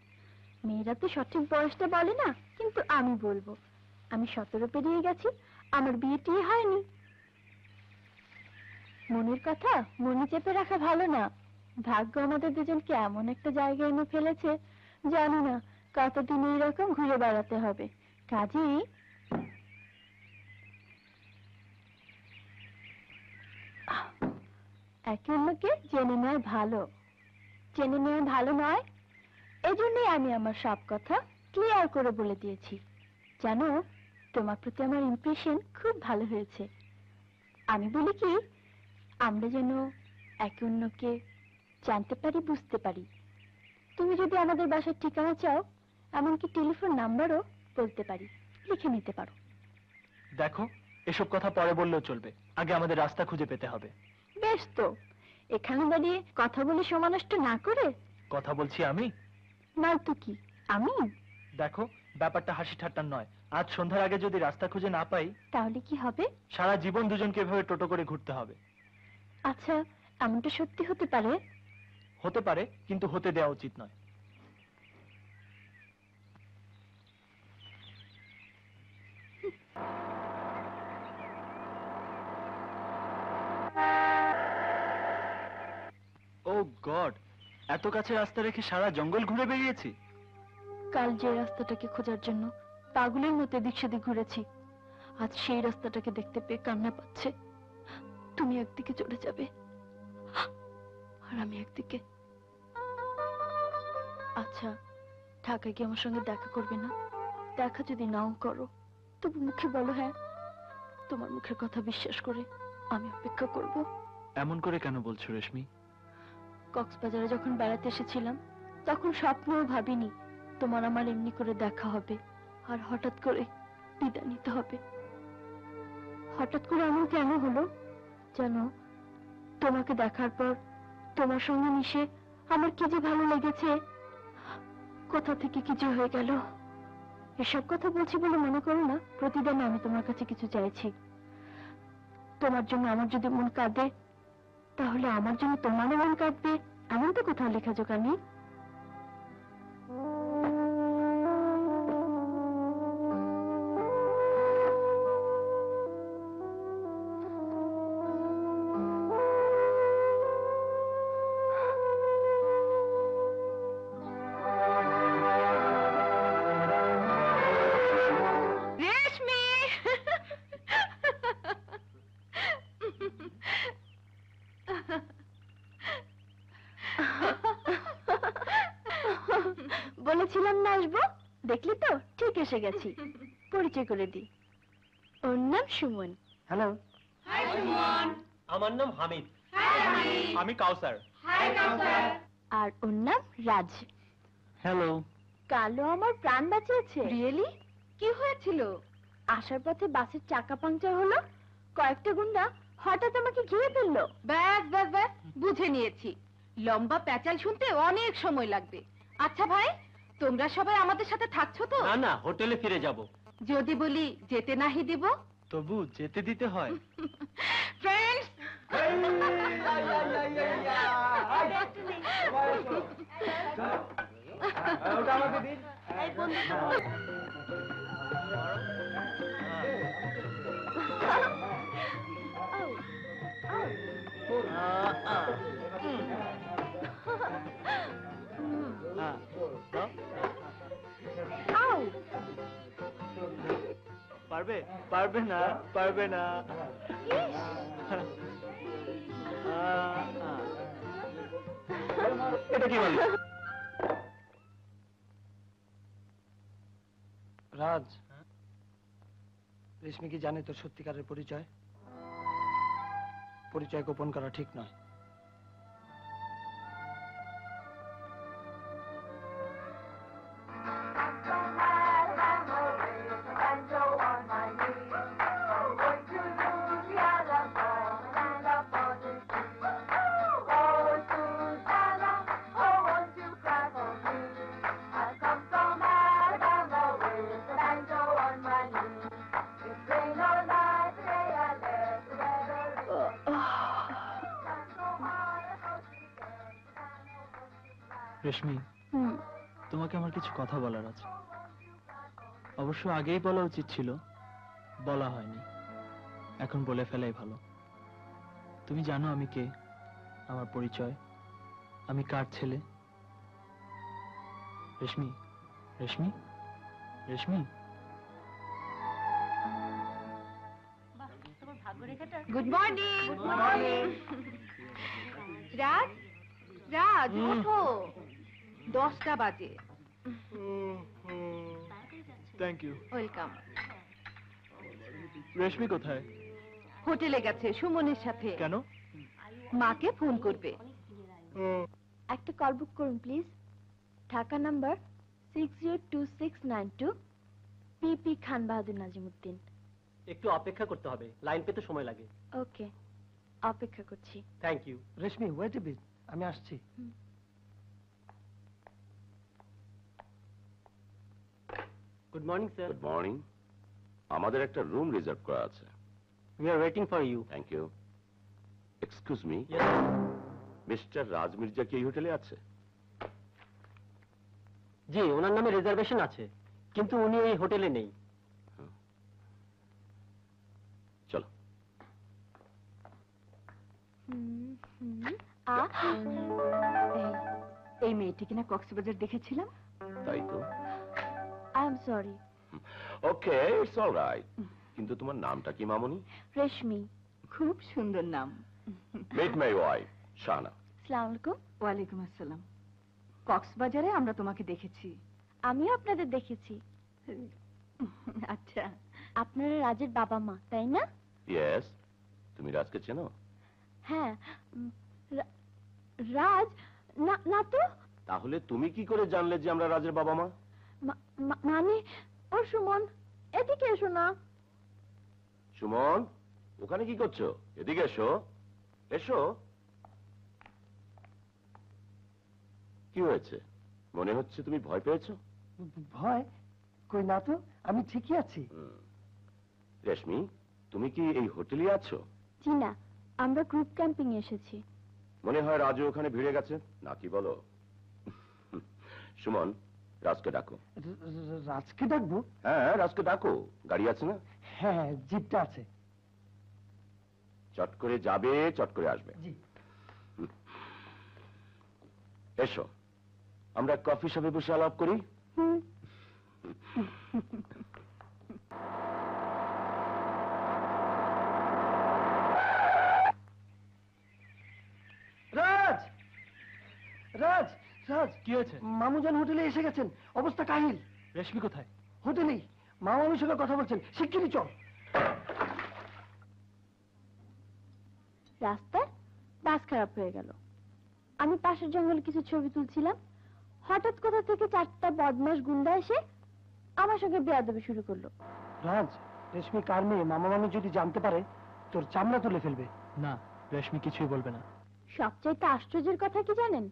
মেয়েরা তো সঠিক বয়সটা বলে না, কিন্তু আমি বলবো আমি 17 পেরিয়ে গেছি, আমার বিয়ে টিয়ে হয়নি। মনের কথা মনে চেপে রাখা ভালো না। ভাগ্য আমাদের দুজনকে এমন একটা জায়গায় এনে ফেলেছে, জানি না কতদিন এইরকম ঘুরে বেড়াতে হবে। কাজেই একে অন্যকে জেনে নেওয়া ভালো। জেনে নেওয়া ভালো নয়, এজন্যই আমি আমার সব কথা ক্লিয়ার করে বলে দিয়েছি। জানো, তোমার প্রতি আমার ইমপ্রেশন খুব ভালো হয়েছে। আমি বলি কি, আমরা যেন একে অন্যকে জানতে পারি, বুঝতে পারি। তুমি যদি আমাদের বাসার ঠিকানা চাও, এমনকি টেলিফোন নাম্বারও বলতে পারি, লিখে নিতে পারো। দেখো, এসব কথা পরে বললেও চলবে, আগে আমাদের রাস্তা খুঁজে পেতে হবে। বেশ তো, এখানে দাঁড়িয়ে কথা বলে সময় নষ্ট না করে। কথা বলছি আমি? নয়তো কি আমি? দেখো, ব্যাপারটা হাসি ঠাট্টার নয়। আজ সন্ধ্যার আগে যদি রাস্তা খুঁজে না পাই, তাহলে কি হবে? সারা জীবন দুজনকে এভাবে টোটো করে ঘুরতে হবে। আচ্ছা, এমনটা সত্যি হতে পারে? হতে পারে, কিন্তু হতে দেওয়া উচিত নয়। ও গড, এত কাছে রাস্তা রেখে সারা জঙ্গল ঘুরে বেরিয়েছি। কাল যে রাস্তাটাকে খোঁজার জন্য পাগলের মতো এদিক সেদিক ঘুরেছি, আজ সেই রাস্তাটাকে দেখতে পেয়ে কান্না পাচ্ছে। তুমি একদিকে চলে যাবে আর আমি একদিকে। আচ্ছা, ঢাকায় গিয়ে আমার সঙ্গে দেখা করবে না? দেখা যদি নাও করো, তবু মুখে বলো হ্যাঁ। তোমার মুখের কথা বিশ্বাস করে আমি অপেক্ষা করব। এমন করে কেন বলছো রেশমি? কক্সবাজারে যখন বেড়াতে এসেছিলাম, তখন স্বপ্নেও ভাবিনি তোমার আমার এমনি করে দেখা হবে, আর হঠাৎ করে বিদায় নিতে হবে। হঠাৎ করে এমন কেন হলো জানো? তোমাকে দেখার পর তোমার সঙ্গে মিশে আমার কি যে ভালো লেগেছে, কোথা থেকে কিছু হয়ে গেল। এসব কথা বলছি বলে মনে করো না প্রতিদিন আমি তোমার কাছে কিছু চাইছি। তোমার জন্য আমার যদি মন কাঁদে, তাহলে আমার জন্য তোমারও মন কাঁদবে, এমন তো কোথাও লেখা জোকা নেই। বলেছিলাম না আসবো, দেখলি তো ঠিক এসে গেছি। পরিচয় করে দি, ওর নাম সুমন। হ্যালো, আমার নাম হামিদ। আমি কাউসার। আর ওর নাম রাজ। হ্যালো। কালো আমার প্রাণ বাঁচিয়েছে। রিয়েলি? কি হয়েছিল? আসার পথে বাসের চাকা পাংচার হলো, কয়েকটা গুন্ডা হঠাৎ আমাকে ঘিরে ফেললো। ব্যাস ব্যাস ব্যাস, বুঝে নিয়েছি। লম্বা প্যাচাল শুনতে অনেক সময় লাগবে। আচ্ছা ভাই, তোমরা সবাই আমাদের সাথে থাকছো তো? না না, হোটেলে ফিরে যাব। যদি বলি যেতে নাহি দিব? তবু যেতে দিতে হয়। ফ্রেন্ডস, পারবে? পারবে না, পারবে না। এটা কি বল? রাজ, রেশমি কি জানে তোর সত্যিকারের পরিচয়? পরিচয় গোপন করা ঠিক নয়। রেশমি, তোমাকে আমার কিছু কথা বলার আছে। অবশ্য আগেই বলা উচিত ছিল, বলা হয়নি। এখন বলে ফেলাই ভালো। তুমি জানো আমি কে, আমার পরিচয়, আমি কার ছেলে? রেশমি, রেশমি, রেশমি। Good morning. রাজ, রাজ ওঠো, 10টা বাজে। Thank you. ওয়েলকাম। রেশমি কোথায়? হোটেলে গেছে সুমনের সাথে। কেন? মাকে ফোন করবে। একটা কল বুক করুন প্লিজ। ঢাকা নাম্বার 602692, পিপি খান বাহাদুর নাজিমুদ্দিন। একটু অপেক্ষা করতে হবে, লাইন পেতে সময় লাগে। ওকে, অপেক্ষা করছি। Thank you. Reshmi, wait a bit, আমি আসছি। Good morning sir. Good morning. আমাদের একটা রুম রিজার্ভ করা আছে। We are waiting for you. Thank you. Excuse me, mister Raj Mirza কি এই হোটেলে আছে? জি, ওনার নামে রিজার্ভেশন আছে, কিন্তু উনি এই হোটেলে নেই। চলো। এই মেয়েটি কিনা কক্সবাজার দেখেছিলাম। তাই তো। I am sorry. Okay, it's all right. কিন্তু তোমার নামটা কি মামনি? রেশমি। খুব সুন্দর নাম। Meet my wife Shahana. আসসালামু আলাইকুম। ওয়ালাইকুম আসসালাম। কক্সবাজারে আমরা তোমাকে দেখেছি। আমিও আপনাদের দেখেছি। আচ্ছা, আপনারা রাজের বাবা মা, তাই না? ইয়েস। তুমি রাজকে চেনো? হ্যাঁ। রাজ না, না তো। তাহলে তুমি কি করে জানলে যে আমরা রাজের বাবা মা? মানে ও সুমন, এদিকে এসো না। সুমন, ওখানে কি করছো? এদিকে এসো, এসো। কি হয়েছে? মনে হচ্ছে তুমি ভয় পেয়েছো। ভয়? কই না তো, আমি ঠিকই আছি। রেশমি, তুমি কি এই হোটেলে আছো? জি না, আমরা গ্রুপ ক্যাম্পিং এসেছি। মনে হয় রাজু ওখানে ভিড়ে গেছে, নাকি বলো? সুমন, রাজকে ডাকো। রাজকে ডাকবো? হ্যাঁ, রাজকে ডাকো। গাড়ি আছে না? হ্যাঁ, জিপটা আছে। চট করে যাবে, চট করে আসবে। জি। এসো, আমরা কফি শপে বসে আলাপ করি। রাজ, রাজ, রাজ। কি হয়েছে? মামুজান হোটেলে এসে গেছেন, অবস্থা কাহিল। রেশমি কোথায়? হোটেলেই, মামার সঙ্গে কথা বলছেন, শিগগিরই চল। রাস্তায় বাস খারাপ হয়ে গেল। আমি পাশের জঙ্গলে কিছু ছবি তুলছিলাম, হঠাৎ কোথা থেকে 4টা বদমাশ গুন্ডা এসে আমার সঙ্গে বেয়াদবি শুরু করলো। রাজ, রেশমি কার মেয়ে মামা মামি যদি জানতে পারে তোর চামড়া তুলে ফেলবে। না, রেশমি কিছুই বলবে না। সবচাইতে আশ্চর্যের কথা কি জানেন?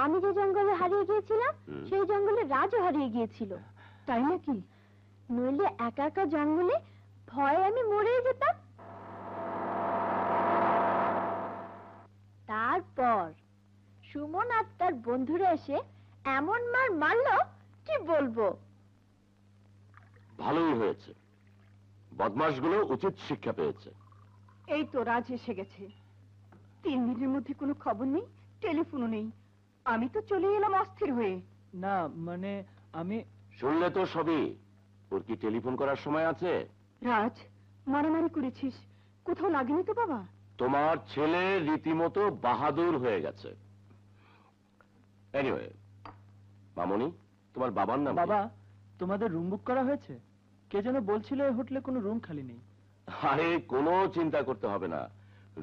আমি যে জঙ্গলে হারিয়ে গিয়েছিলাম সেই জঙ্গলে রাজও হারিয়ে গিয়েছিল। তাই নাকি? নইলে একা একা জঙ্গলে ভয়ে আমি মরেই যেতাম। তারপর সুমন আর তার বন্ধুরা এসে এমন মার মারলো কি বলবো। ভালোই হয়েছে, বদমাশগুলো উচিত শিক্ষা পেয়েছে। এই তো রাজ এসে গেছে। 3 দিনের মধ্যে কোনো খবর নেই, টেলিফোনও নেই। আমি তো চলে এলাম অস্থির হয়ে। না মানে আমি শুনলে তো সবই। ওর কি টেলিফোন করার সময় আছে? রাজ, মারামারি করেছিস? কোথাও লাগেনি তো বাবা? তোমার ছেলে রীতিমতো বাহাদুর হয়ে গেছে। এনিওয়ে, মামনি, তোমার বাবার নাম? বাবা, তোমাদের রুম বুক করা হয়েছে? কে যেন বলছিল এই হোটেলে কোনো রুম খালি নেই। আরে কোনো চিন্তা করতে হবে না,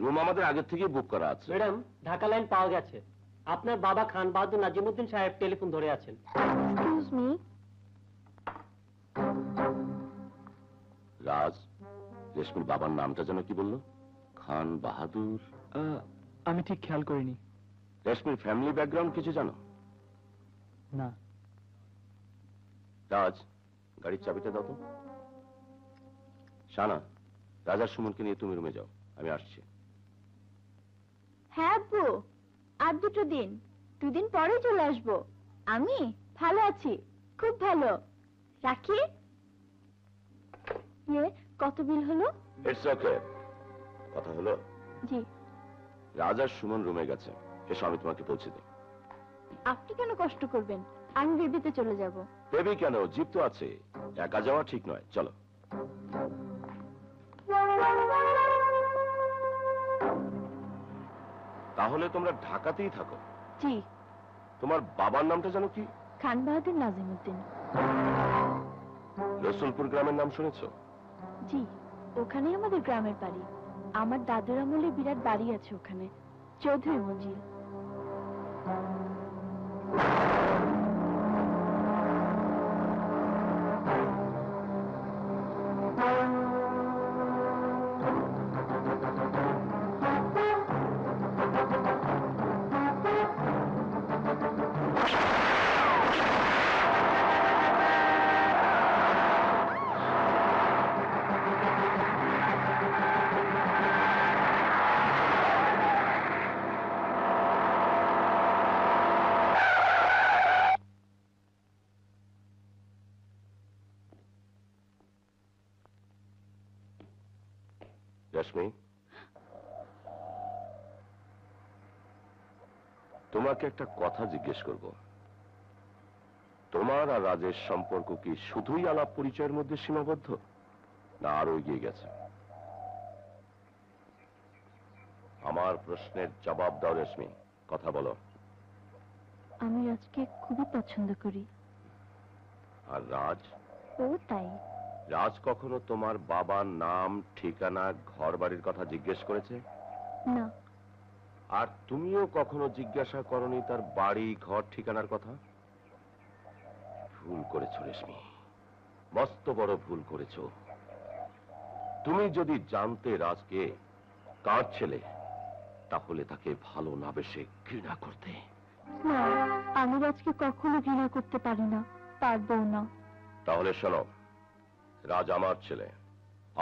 রুম আমাদের আগে থেকে বুক করা আছে। ম্যাডাম, ঢাকা লাইন পাওয়া গেছে। আপনার বাবা খান বাহাদুর নাজিমুদ্দিন সাহেব টেলিফোন ধরে আছেন। Excuse me. রাজ, রেশমির বাবার নামটা যেন কি বললো? খান বাহাদুর? আমি ঠিক খেয়াল করিনি। রেশমির ফ্যামিলি ব্যাকগ্রাউন্ড কিছু জানো? না। রাজ, গাড়ির চাবিটা দাও তো। শানা, রাজার সুমনকে নিয়ে তুমি রুমে যাও, আমি আসছি। হ্যাঁ আব্বু, আর 2 দিন, 2 দিন পরে চলে আসবো। আমি ভালো আছি, খুব ভালো। রাখি। কত বিল হলো? It's okay. কথা হলো? জি। রাজার সুমন রুমে গেছে, এসো আমি তোমাকে পৌঁছে দিই। আপনি কেন কষ্ট করবেন? আমি বেবিতে চলে যাব। বেবি কেন, জিপ তো আছে। একা যাওয়া ঠিক নয়, চলো। তাহলে তোমরা ঢাকাতেই থাকো? জি। তোমার বাবার নামটা জানো কি? খান বাহাদুর নাজিমুদ্দিন। রসুলপুর গ্রামের নাম শুনেছো? জি, ওখানেই আমাদের গ্রামের বাড়ি। আমার দাদুর আমলে বিরাট বাড়ি আছে ওখানে, চৌধুরী মঞ্জিল। রশ্মি, তোমাকে একটা কথা জিজ্ঞেস করব। তোমার আর রাজের সম্পর্ক কি শুধুই আলাপ পরিচয়ের মধ্যে সীমাবদ্ধ, না আরো এগিয়ে গেছে? আমার প্রশ্নের জবাব দাও রশ্মি, কথা বলো। আমি রাজকে খুবই পছন্দ করি। আর রাজ? ও তাই। রাজ কখনো তোমার বাবার নাম, ঠিকানা, ঘর বাড়ির কথা জিজ্ঞেস করেছে? না। আর তুমিও কখনো জিজ্ঞাসা করনি তার বাড়ি, ঘর, ঠিকানার কথা? ভুল করেছো রেশমি, মস্ত বড় ভুল করেছো। তুমি যদি জানতে রাজকে কার ছেলে, তাহলে তাকে ভালো না বেশে ঘৃণা করতে। না, আমি রাজকে কখনো ঘৃণা করতে পারি না, পারবো না। তাহলে শোনো, রাজ আমার ছেলে।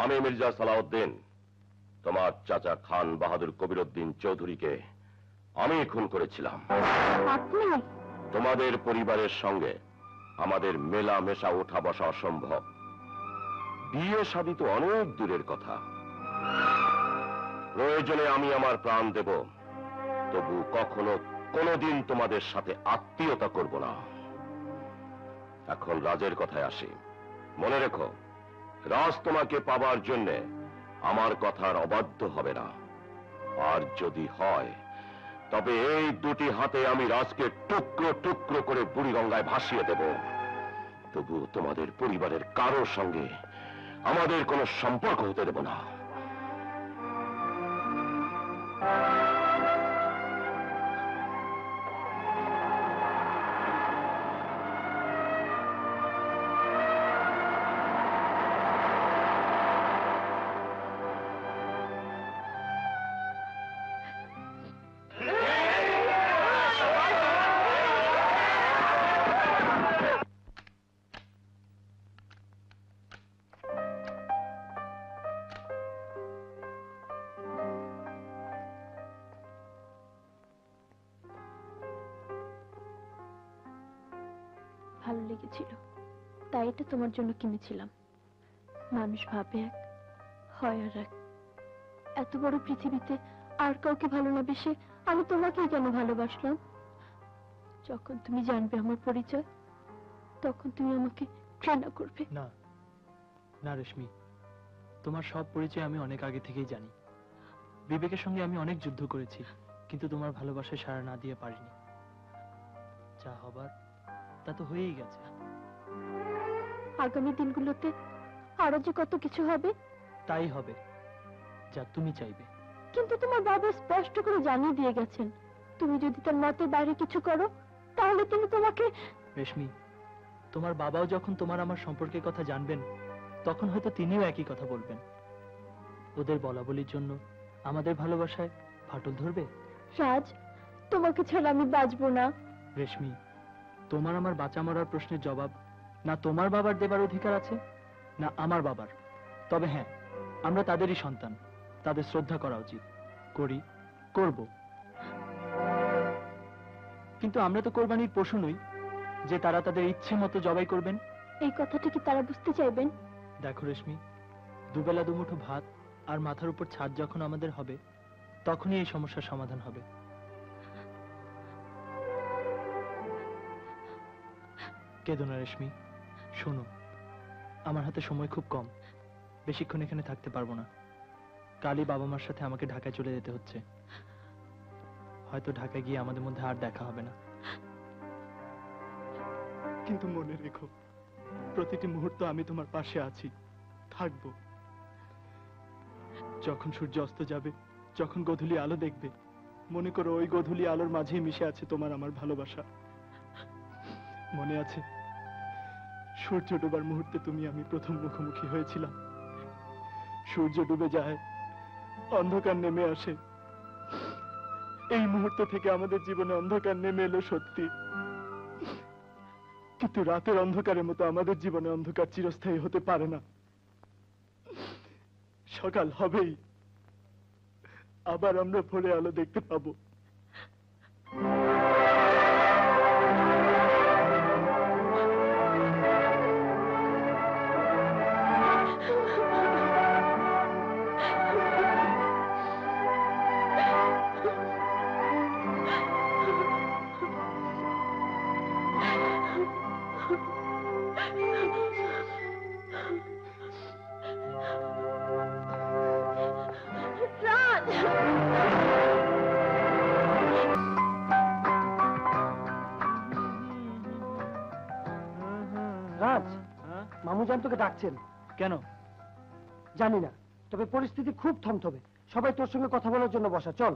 আমি মির্জা সালাউদ্দিন, তোমার চাচা খান বাহাদুর কবিরউদ্দিন চৌধুরীকে আমি খুন করেছিলাম। আপনি? তোমাদের পরিবারের সঙ্গে আমাদের মেলা মেশা ওঠা বসা অসম্ভব। বিয়ে শাদী তো অনেক দূরের কথা। প্রয়োজনে আমি আমার প্রাণ দেব, তবু কখনো কোনোদিন তোমাদের সাথে আত্মীয়তা করব না। এখন রাজের কথায় আসি। মনে রেখো, রাজ তোমাকে পাবার জন্যে আমার কথার অবাধ্য হবে না। আর যদি হয়, তবে এই দুটি হাতে আমি রাজকে টুকরো টুকরো করে বুড়িগঙ্গায় ভাসিয়ে দেব। তবু তোমাদের পরিবারের কারোর সঙ্গে আমাদের কোনো সম্পর্ক হতে দেব না। ভালো লেগেছিল, তাই এটা তোমার জন্য কিনেছিলাম। মানুষ ভাবে এক, হয় আর এক। এত বড় পৃথিবীতে আর কাউকে ভালো না বেশে আমি তোমাকেই কেন ভালোবাসলাম? যখন তুমি জানবে আমার পরিচয়, তখন তুমি আমাকে ঘৃণা করবে। না না রেশমি, তোমার সব পরিচয় আমি অনেক আগে থেকেই জানি। বিবেকের সঙ্গে আমি অনেক যুদ্ধ করেছি, কিন্তু তোমার ভালোবাসায় সাড়া না দিয়ে পারিনি। যা হবার তা তো হয়েই গেছে। আগামী দিনগুলোতে আরো যে কত কিছু হবে। তাই হবে যা তুমি চাইবে। কিন্তু তোমার বাবা স্পষ্ট করে জানিয়ে দিয়ে গেছেন, তুমি যদি তার মতের বাইরে কিছু করো তাহলে তিনি তোমাকে। রেশমি, তোমার বাবাও যখন তোমার আমার সম্পর্কের কথা জানবেন, তখন হয়তো তিনিও একই কথা বলবেন। ওদের বলা বলির জন্য আমাদের ভালোবাসায় ফাটল ধরবে। রাজ, তোমাকে ছাড়া আমি বাঁচবো না। রেশমি, তোমার আমার বাঁচা মরার প্রশ্নের জবাব না তোমার বাবার দেবার অধিকার আছে, না আমার বাবার। তবে হ্যাঁ, আমরা তাদেরই সন্তান, তাদের শ্রদ্ধা করা উচিত। করি, করব। কিন্তু আমরা তো কোরবানির পশু নই যে তারা তাদের ইচ্ছে মতো জবাই করবেন। এই কথাটা কি তারা বুঝতে চাইবেন? দেখো রেশমি, দুবেলা দুমুঠো ভাত আর মাথার উপর ছাদ যখন আমাদের হবে, তখনই এই সমস্যার সমাধান হবে। কেঁদো না রেশমি, শোনো, আমার হাতে সময় খুব কম, বেশিক্ষণ এখানে থাকতে পারবো না। কালই বাবা মার সাথে আমাকে ঢাকায় চলে যেতে হচ্ছে। হয়তো ঢাকায় গিয়ে আমাদের মধ্যে আর দেখা হবে না, কিন্তু মনে রেখো, প্রতিটি মুহূর্ত আমি তোমার পাশে আছি, থাকবো। যখন সূর্য অস্ত যাবে, যখন গোধূলি আলো দেখবে, মনে করো ওই গোধূলি আলোর মাঝেই মিশে আছে তোমার আমার ভালোবাসা। মনে আছে সূর্য ডোবার মুহূর্তে তুমি আমি প্রথম মুখোমুখি হয়েছিলাম। সূর্য ডুবে যায়, অন্ধকার নেমে আসে। এই মুহূর্ত থেকে আমাদের জীবনে অন্ধকার নেমে এলো সত্যি, কিন্তু রাতের অন্ধকারের মতো আমাদের জীবনে অন্ধকার চিরস্থায়ী হতে পারে না। সকাল হবেই, আবার আমরা ভোরে আলো দেখতে পাবো। রাজ, মামুজান তোকে ডাকছেন। কেন? জানি না, তবে পরিস্থিতি খুব থমথমে। সবাই তোর সঙ্গে কথা বলার জন্য বসা, চল।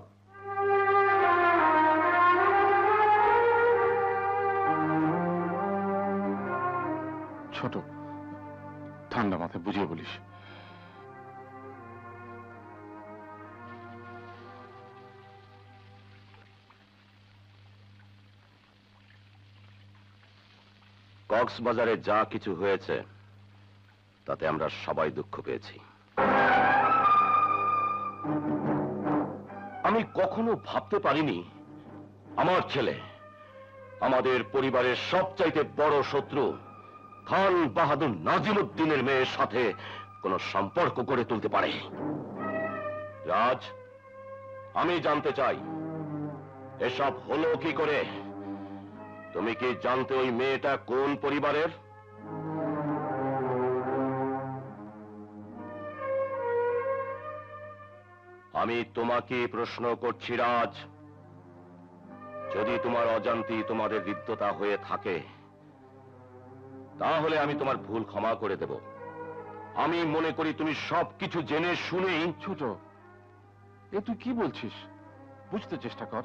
ছোট, ঠান্ডা মাথায় বুঝিয়ে বলিস। কক্সবাজারে যা কিছু হয়েছে তাতে আমরা সবাই দুঃখ পেয়েছি। আমি কখনো ভাবতে পারিনি আমার ছেলে আমাদের পরিবারের সবচাইতে বড় শত্রু খান বাহাদুর নাজিমউদ্দিনের মেয়ের সাথে কোনো সম্পর্ক গড়ে তুলতে পারে। রাজ, আমি জানতে চাই এসব হলো কি করে? তুমি কি জানতে ওই মেয়েটা কোন পরিবারের? আমি তোমাকে প্রশ্ন করছি রাজ, যদি তোমার অজান্তি তোমাদের হৃদ্যতা হয়ে থাকে তাহলে আমি তোমার ভুল ক্ষমা করে দেব। আমি মনে করি তুমি সবকিছু জেনে শুনেই। ছোট, এ তুই কি বলছিস? বুঝতে চেষ্টা কর।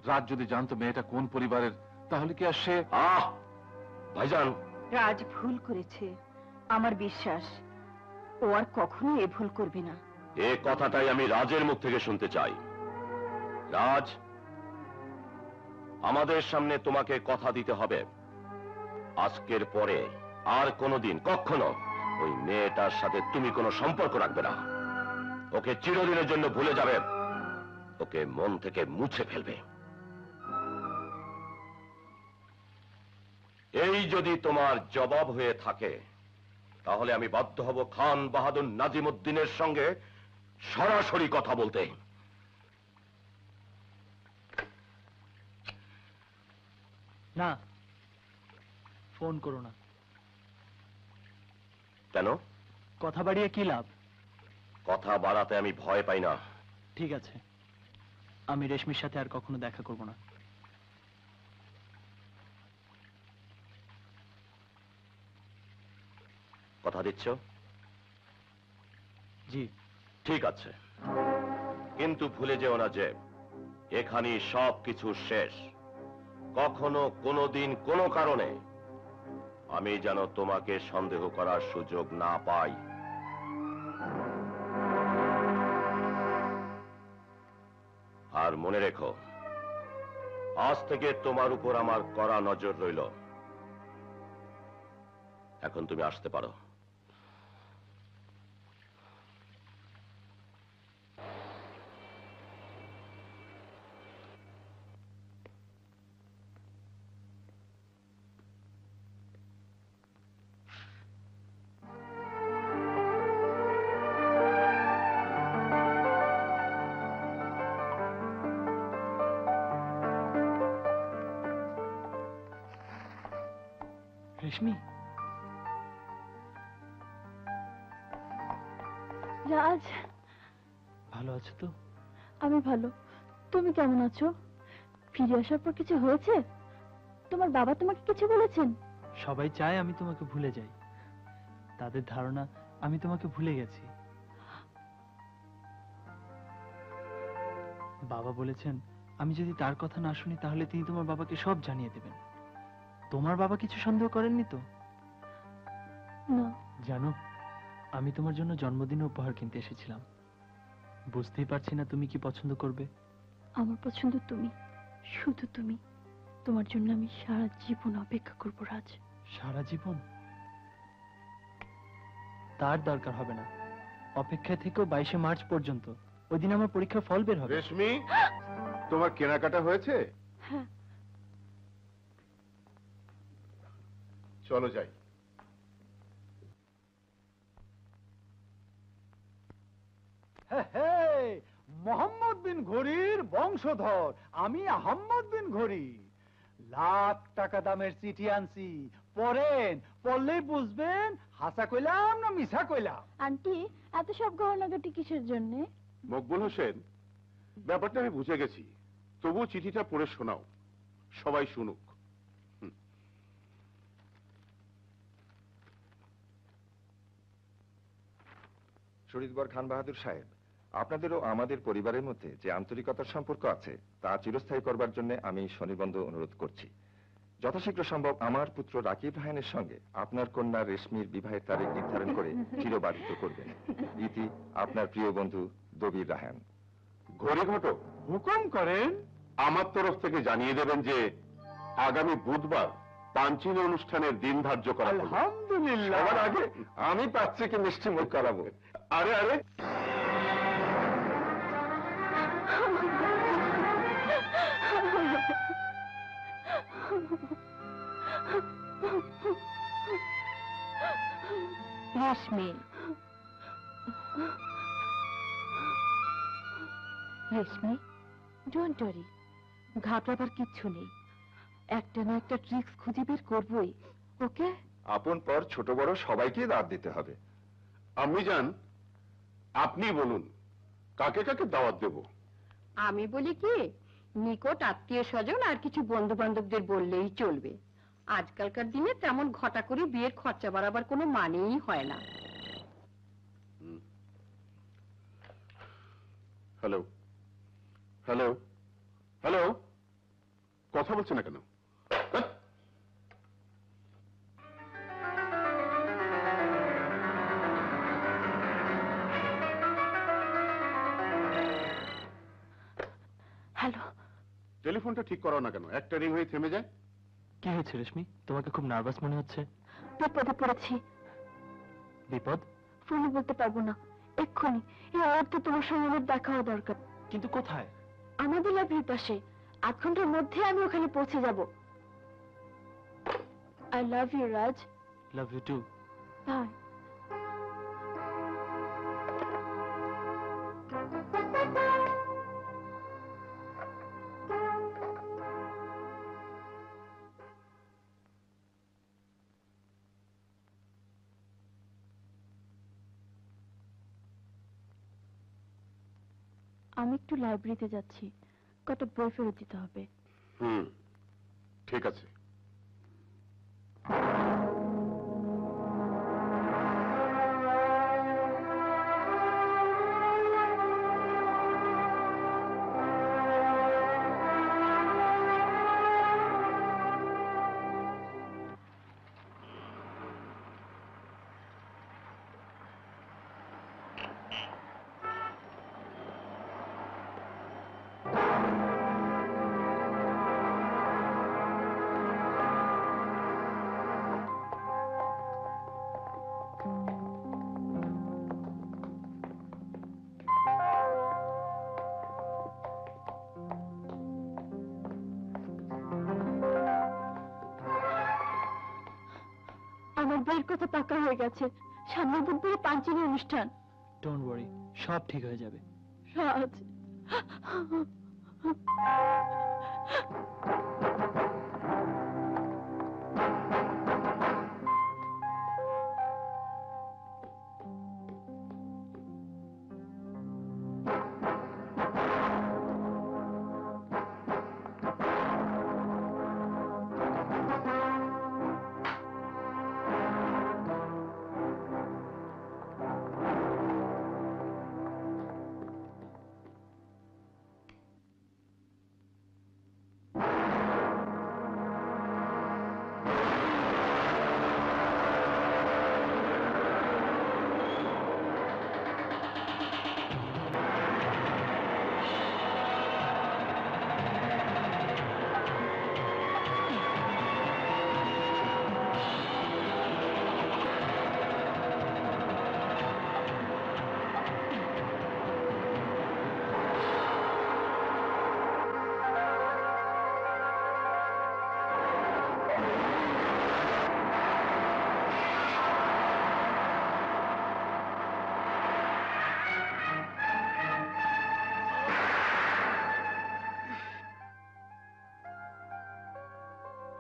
রাজ যদি জানতো মেয়েটা কোন পরিবারের, তাহলে কি আর সে... ভাইজান, রাজ ভুল করেছে, আমার বিশ্বাস ও আর কখনো এ ভুল করবে না। এ কথাটাই আমি রাজের মুখ থেকে শুনতে চাই। রাজ, আমাদের সামনে তোমাকে কথা দিতে হবে, আজকের পরে আর কোনোদিন কখনো ওই মেয়েটার সাথে তুমি কোনো সম্পর্ক রাখবে না। ওকে চিরদিনের জন্য ভুলে যাবে, ওকে মন থেকে মুছে ফেলবে। এই যদি তোমার জবাব হয়ে থাকে তাহলে আমি বাধ্য হব খান বাহাদুর নাজিমুদ্দিনের সঙ্গে সরাসরি কথা বলতে। না, ফোন করো না। কেন? কথা বাড়িয়ে কি লাভ? কথা বাড়াতে আমি ভয় পাই না। ঠিক আছে, আমি রেশমির সাথে আর কখনো দেখা করব না। কথা দিচ্ছ? জি। ঠিক আছে, কিন্তু ভুলে যেও না যে এখানেই সব কিছু শেষ। কখনো কোনোদিন কোনো কারণে আমি যেন তোমাকে সন্দেহ করার সুযোগ না পাই। আর মনে রেখো, আজ থেকে তোমার উপর আমার কড়া নজর রইল। এখন তুমি আসতে পারো। রেশমি, রাজ, ভালো আছো তো? আমি ভালো। তুমি কেমন আছো? ফিরে আসার পর কিছু হয়েছে? তোমার বাবা তোমাকে কিছু বলেছেন? সবাই চায় আমি তোমাকে ভুলে যাই। তাদের ধারণা আমি তোমাকে ভুলে গেছি। বাবা বলেছেন আমি যদি তার কথা না শুনি তাহলে তিনি তোমার বাবাকে সব জানিয়ে দেবেন। তোমার বাবা কিছু সন্দেহ করেননি তো? না। জানো, আমি তোমার জন্য জন্মদিনে উপহার কিনতে এসেছিলাম। বুঝতেই পারছি না তুমি কি পছন্দ করবে। আমার পছন্দ তুমি, শুধু তুমি। তোমার জন্য আমি সারা জীবন অপেক্ষা করব রাজ। সারা জীবন? তার দরকার হবে না। অপেক্ষায় থেকেও 22শে মার্চ পর্যন্ত। ওই দিন আমার পরীক্ষার ফল বের হবে। রেশমি, তোমার কেনাকাটা হয়েছে? হ্যাঁ। চলো যাই। মোহাম্মদ বিন ঘড়ির বংশধর আমি আহম্মদ বিন ঘড়ি। লাখ টাকা দামের চিঠি আনছি, পড়েন, পড়লেই বুঝবেন হাসা কইলাম না মিছা কইলাম। আন্টি, এত সব গহনাগাটি কিসের জন্য? মকবুল হোসেন, ব্যাপারটা আমি বুঝে গেছি, তবু চিঠিটা পড়ে শোনাও, সবাই শুনুক। শরীদবর খান বাহাদুর সাহেব, আপনাদের ও আমাদের পরিবারের মধ্যে যে আন্তরিকতার সম্পর্ক আছে তা চিরস্থায়ী করবার জন্য আমি স্বনির্বন্ধ অনুরোধ করছি। যথাশীঘ্র সম্ভব আমার পুত্র রাকিব রাহানের সঙ্গে আপনার কন্যা রেশমির বিবাহের তারিখ নির্ধারণ করে চিরবাধিত করবেন। ইতি আপনার প্রিয় বন্ধু দবির রাহান। ঘড়ি ঘটক, হুকুম করেন। আমার তরফ থেকে জানিয়ে দেবেন যে আগামী বুধবার পাঞ্চিল অনুষ্ঠানের দিন ধার্য করা হলো। আলহামদুলিল্লাহ। সবার আগে আমি পাত্রীকে মিষ্টি মুখ করাবো। আরে আরে, রেশমি, রেশমি, ডোন্ট ওয়ারি, ঘাবড়াবার কিচ্ছু নেই। একটা না একটা ট্রিক্স খুঁজে বের করবই। ওকে? আপন পর ছোট বড় সবাইকে দাওয়াত দিতে হবে। আমি জান, আপনি বলুন কাকে কাকে দাওয়াত দেব? আমি বলি কি, নিকট আত্মীয় স্বজন আর কিছু বন্ধু বান্ধবদের বললেই চলবে। আজকালকার দিনে তেমন ঘটা করে বিয়ের খরচা বাড়াবার কোনো মানেই হয় না। হ্যালো হ্যালো হ্যালো, কথা বলছে না কেন? হ্যালো, টেলিফোনটা ঠিক করো না কেন? একটা রিং হয়ে থেমে যায়। কি হয়েছে রেশমি? তোমাকে খুব নার্ভাস মনে হচ্ছে। বিপদে পড়েছি। বিপদ? ফোনে বলতে পারবো না, এক্ষুনি এই মুহূর্তে তোমার সঙ্গে আমার দেখা হওয়া দরকার। কিন্তু কোথায়? আমাদের লাইব্রেরির পাশে। 8 ঘন্টার মধ্যে আমি ওখানে পৌঁছে যাব। I love you Raj. Love you too. Bye. আমি একটু লাইব্রেরিতে যাচ্ছি, কটা বই ফেরত দিতে হবে। ঠিক আছে। আমার বিয়ের কথা পাকা হয়ে গেছে। সামনের বুধবারে পাঞ্চেরি অনুষ্ঠান। ডোন্ট ওয়ারি, সব ঠিক হয়ে যাবে। রাজ,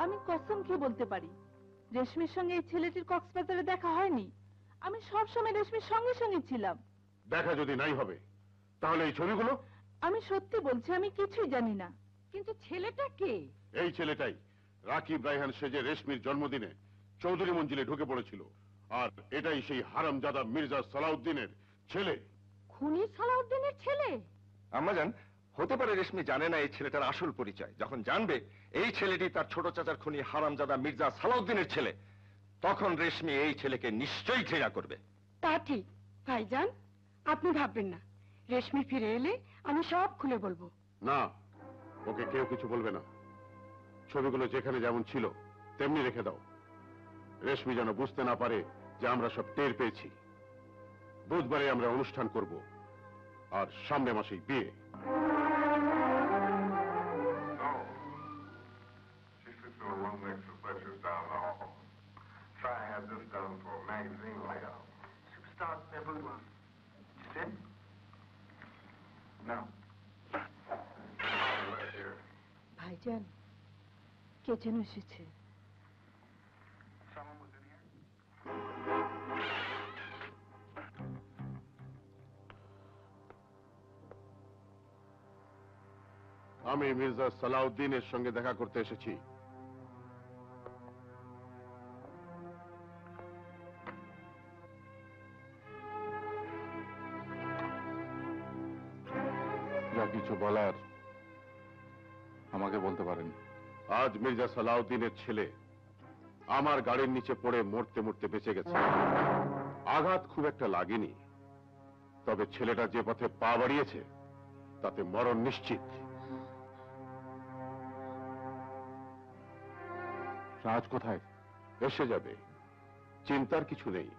আমি কসম খেয়ে বলতে পারি, রেশমির সঙ্গে এই ছেলেটির কক্সবাজারে দেখা হয়নি। আমি সব সময় রেশমির সঙ্গে সঙ্গে ছিলাম। দেখা যদি নাই হবে তাহলে এই ছবিগুলো? আমি সত্যি বলছি, আমি কিছুই জানি না। কিন্তু ছেলেটা কে? এই ছেলেটাই রাকিব রায়হান সেজে রেশমির জন্মদিনে চৌধুরী মঞ্জিলে ঢুকে পড়েছিল। আর এটাই সেই হারামজাদা মির্জা সালাউদ্দিনের ছেলে। খুনি সালাউদ্দিনের ছেলে? আম্মাজান, হতে পারে রেশমি জানে না এই ছেলেটার আসল পরিচয়। যখন জানবে এই ছেলেটি তার ছোট চাচার খুনি হারামজাদা মির্জা সালাউদ্দিনের ছেলে, তখন রেশমি এই ছেলেকে নিশ্চয়ই ঘৃণা করবে। তা ঠিক ভাইজান, আপনি ভাববেন না। রেশমি ফিরে এলে আমি সব খুলে বলবো। না, ওকে কেউ কিছু বলবে না। ছবিগুলো যেখানে যেমন ছিল তেমনি রেখে দাও। রেশমি যেন বুঝতে না পারে যে আমরা সব টের পেয়েছি। বুধবারে আমরা অনুষ্ঠান করব, আর সামনে মাসেই বিয়ে। ভাইজান, কে যেন এসেছে। আমি মির্জা সালাউদ্দিনের সঙ্গে দেখা করতে এসেছি। যা কিছু বলার আমাকে বলতে পারেন। আজ মির্জা সালাউদ্দিনের ছেলে আমার গাড়ির নিচে পড়ে মরতে মরতে বেঁচে গেছে। আঘাত খুব একটা লাগেনি, তবে ছেলেটা যে পথে পা বাড়িয়েছে তাতে মরণ নিশ্চিত। রাজ কোথায়? এসে যাবে, চিন্তার কিছু নেই।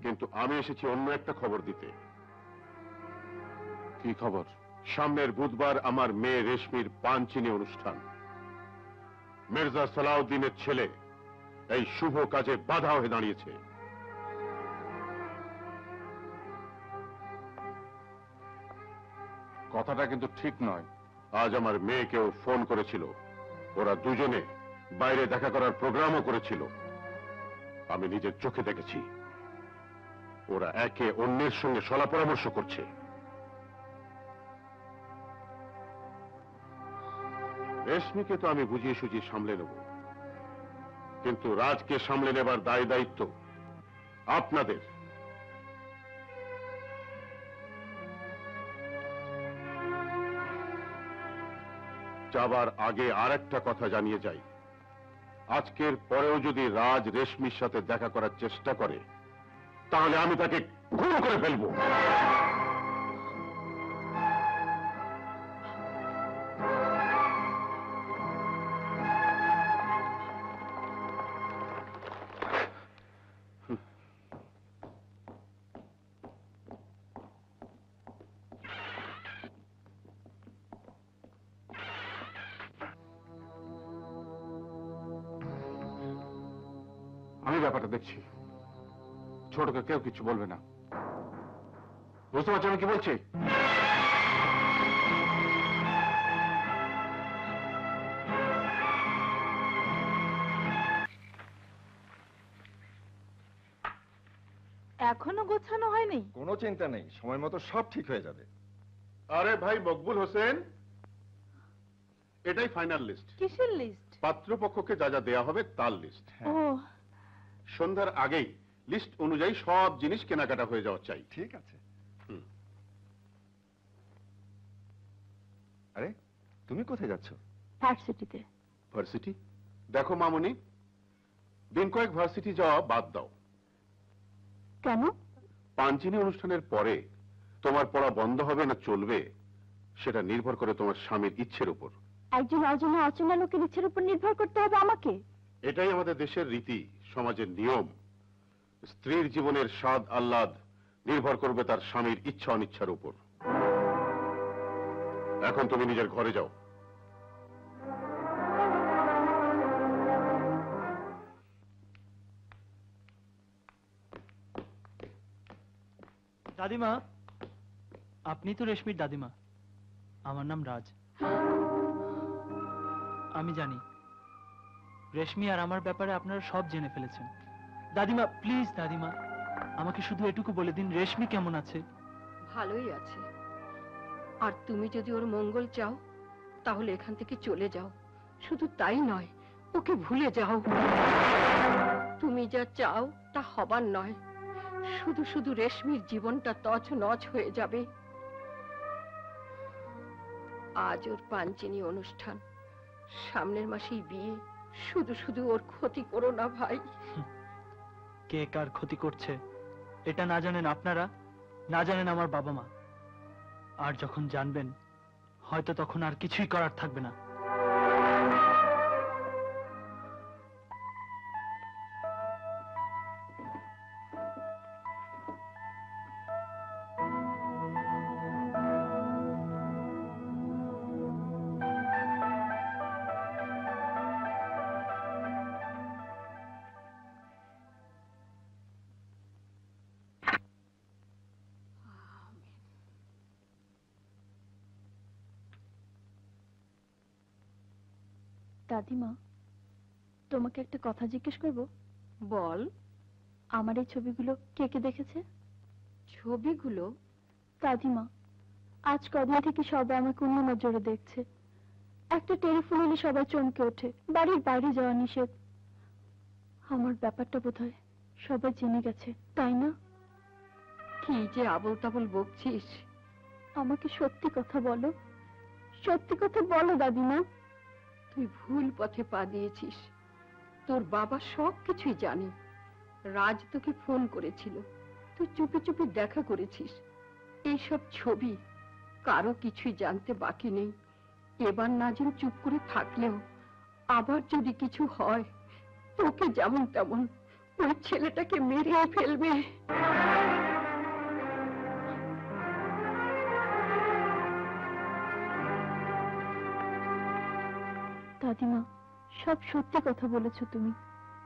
কিন্তু আমি এসেছি অন্য একটা খবর দিতে। কি খবর? সামনের বুধবার আমার মেয়ে রেশমির পানচিনি অনুষ্ঠান। মির্জা সালাউদ্দিনের ছেলে এই শুভ কাজে বাধা হয়ে দাঁড়িয়েছে। কথাটা কিন্তু ঠিক নয়। আজ আমার মেয়েকেও ফোন করেছিল, ওরা দুজনে বাইরে দেখা করার প্রোগ্রামও করেছিল। আমি নিজের চোখে দেখেছি ওরা একে অন্যের সঙ্গে সলা পরামর্শ করছে। রেশমিকে তো আমি বুঝিয়ে সুঝিয়ে সামলে নেব, কিন্তু রাজকে সামলে নেবার দায় দায়িত্ব আপনাদের। যাবার আগে আর একটা কথা জানিয়ে যাই, আজকের পরেও যদি রাজ রেশমির সাথে দেখা করার চেষ্টা করে তাহলে আমি তাকে খুন করে ফেলবো। আমি ব্যাপারটা দেখছি, ছোটকে কেউ কিছু বলবে না। বুঝতে পারছি আমি কি বলছি? এখনো গোছানো হয়নি? কোনো চিন্তা নেই, সময় মতো সব ঠিক হয়ে যাবে। আরে ভাই মকবুল হোসেন, এটাই ফাইনাল লিস্ট। কিসের লিস্ট? পাত্রপক্ষকে যা যা দেয়া হবে তার লিস্ট। ও, সন্ধ্যার আগেই লিস্ট অনুযায়ী সব জিনিস কেনাকাটা হয়ে যাওয়া চাই। ঠিক আছে। আরে তুমি কোথায় যাচ্ছ? ভার্সিটিতে। ভার্সিটি? দেখো মামনি, দিন কয়েক ভার্সিটি যাওয়া বাদ দাও। কেন? পাঞ্চিনি অনুষ্ঠানের পরে তোমার পড়া বন্ধ হবে না চলবে সেটা নির্ভর করে তোমার স্বামীর ইচ্ছের উপর। একজন অজানা অচেনা লোকের ইচ্ছের উপর নির্ভর করতে হবে আমাকে? এটাই আমাদের দেশের রীতি, সমাজের নিয়ম। স্ত্রীর জীবনের স্বাদ আহ্লাদ নির্ভর করবে তার স্বামীর ইচ্ছা অনিচ্ছার উপর। এখন তুমি নিজের ঘরে যাও। দাদিমা, আপনি তো রেশমির দাদিমা। আমার নাম রাজ। আমি জানি রেশমি আর আমার ব্যাপারে আপনারা সব জেনে ফেলেছেন। দাদিমা প্লিজ, দাদিমা আমাকে শুধু এটুকু বলে দিন, রেশমি কেমন আছে? ভালোই আছে। আর তুমি যদি ওর মঙ্গল চাও তাহলে এখান থেকে চলে যাও। শুধু তাই নয়, ওকে ভুলে যাও। তুমি যা চাও তা হবার নয়, শুধু শুধু রেশমির জীবনটা তছনছ হয়ে যাবে। আজ ওর পাঞ্চিনি অনুষ্ঠান, সামনের মাসেই বিয়ে। শুধু শুধু ওর ক্ষতি করো না ভাই। কে কার ক্ষতি করছে এটা না জানেন আপনারা, না জানেন আমার বাবা মা। আর যখন জানবেন হয়তো তখন আর কিছুই করার থাকবে না। দাদিমা, তোমাকে একটা কথা জিজ্ঞেস করব? বল। আমার এই ছবিগুলো কে কে দেখেছে? ছবিগুলো? দাদিমা, আজ কদিন থেকে সবাই আমাকে অন্য নজরে দেখছে। একটা টেলিফোন এলে সবাই চমকে ওঠে, বাড়ির বাইরে যাওয়া নিষেধ। আমার ব্যাপারটা বোধহয় সবাই জেনে গেছে, তাই না? কি যে আবল তাবল বকছিস? আমাকে সত্যি কথা বলো, সত্যি কথা বলো দাদিমা। তুই ভুল পথে পা দিয়েছিস। তোর বাবা সব কিছুই জানে। রাজ তোকে ফোন করেছিল, তুই চুপি চুপি দেখা করেছিস। এইসব ছবি কারো কিছুই জানতে বাকি নেই। এবার নাজিম চুপ করে থাকলেও আবার যদি কিছু হয়, তোকে যেমন তেমন ওই ছেলেটাকে মেরে ফেলবে। দাদিমা, সব সত্যি কথা বলেছো তুমি,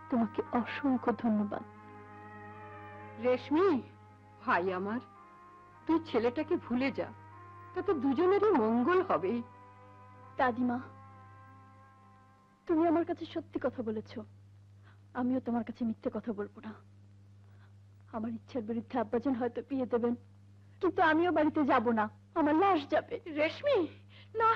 তোমাকে অসংখ্য ধন্যবাদ। রেশমি ভাই আমার, তুই ছেলেটাকে ভুলে যা, তাতে দুজনেরই মঙ্গল হবে। দাদিমা, তুমি আমার কাছে সত্যি কথা বলেছো, আমিও তোমার কাছে মিথ্যে কথা বলবো না। আমার ইচ্ছার বিরুদ্ধে আব্বাজান হয়তো বিয়ে দেবেন, কিন্তু আমিও বাড়িতে যাব না, আমার লাশ যাবে। রেশমি না,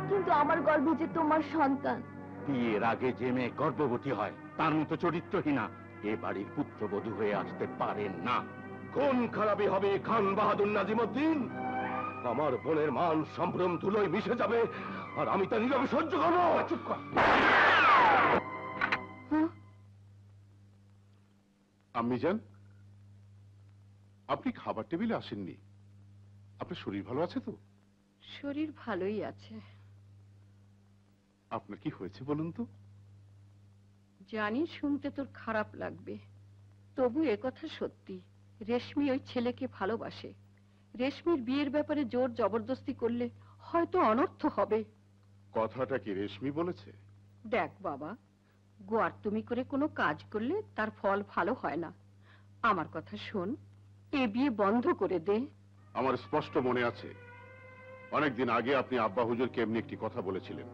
কিন্তু আমার গর্ভে যে তোমার সন্তান। বিয়ের আগে যে মেয়ে গর্ভবতী হয় তার মতো চরিত্রহীনা এ বাড়ির পুত্রবধূ হয়ে আসতে পারেন না। কোন খারাপই হবে খান বাহাদুর নাজিমউদ্দিন? আমার বোনের মান সম্ভ্রম ধুলোয় মিশে যাবে, আর আমি তা নীরবে সহ্য করবো। চুপ কর। আম্মিজান, আপনি খাবার টেবিলে আসেননি? আপনার শরীর ভালো আছে তো? শরীর ভালোই আছে। আপনার কি হয়েছে বলুন তো? জানি শুনতে তোর খারাপ লাগবে, তবু একথা সত্যি। রেশমি ওই ছেলেকে ভালোবাসে। রেশমির বিয়ের ব্যাপারে জোর জবরদস্তি করলে হয়তো অনর্থ হবে। কথাটা কি রেশমি বলেছে? দেখ বাবা, গোয়ার তুমি করে কোনো কাজ করলে তার ফল ভালো হয় না। আমার কথা শোন, এ বিয়ে বন্ধ করে দে। আমার স্পষ্ট মনে আছে, অনেকদিন আগে আপনি আব্বা হুজুরকে এমনি একটি কথা বলেছিলেন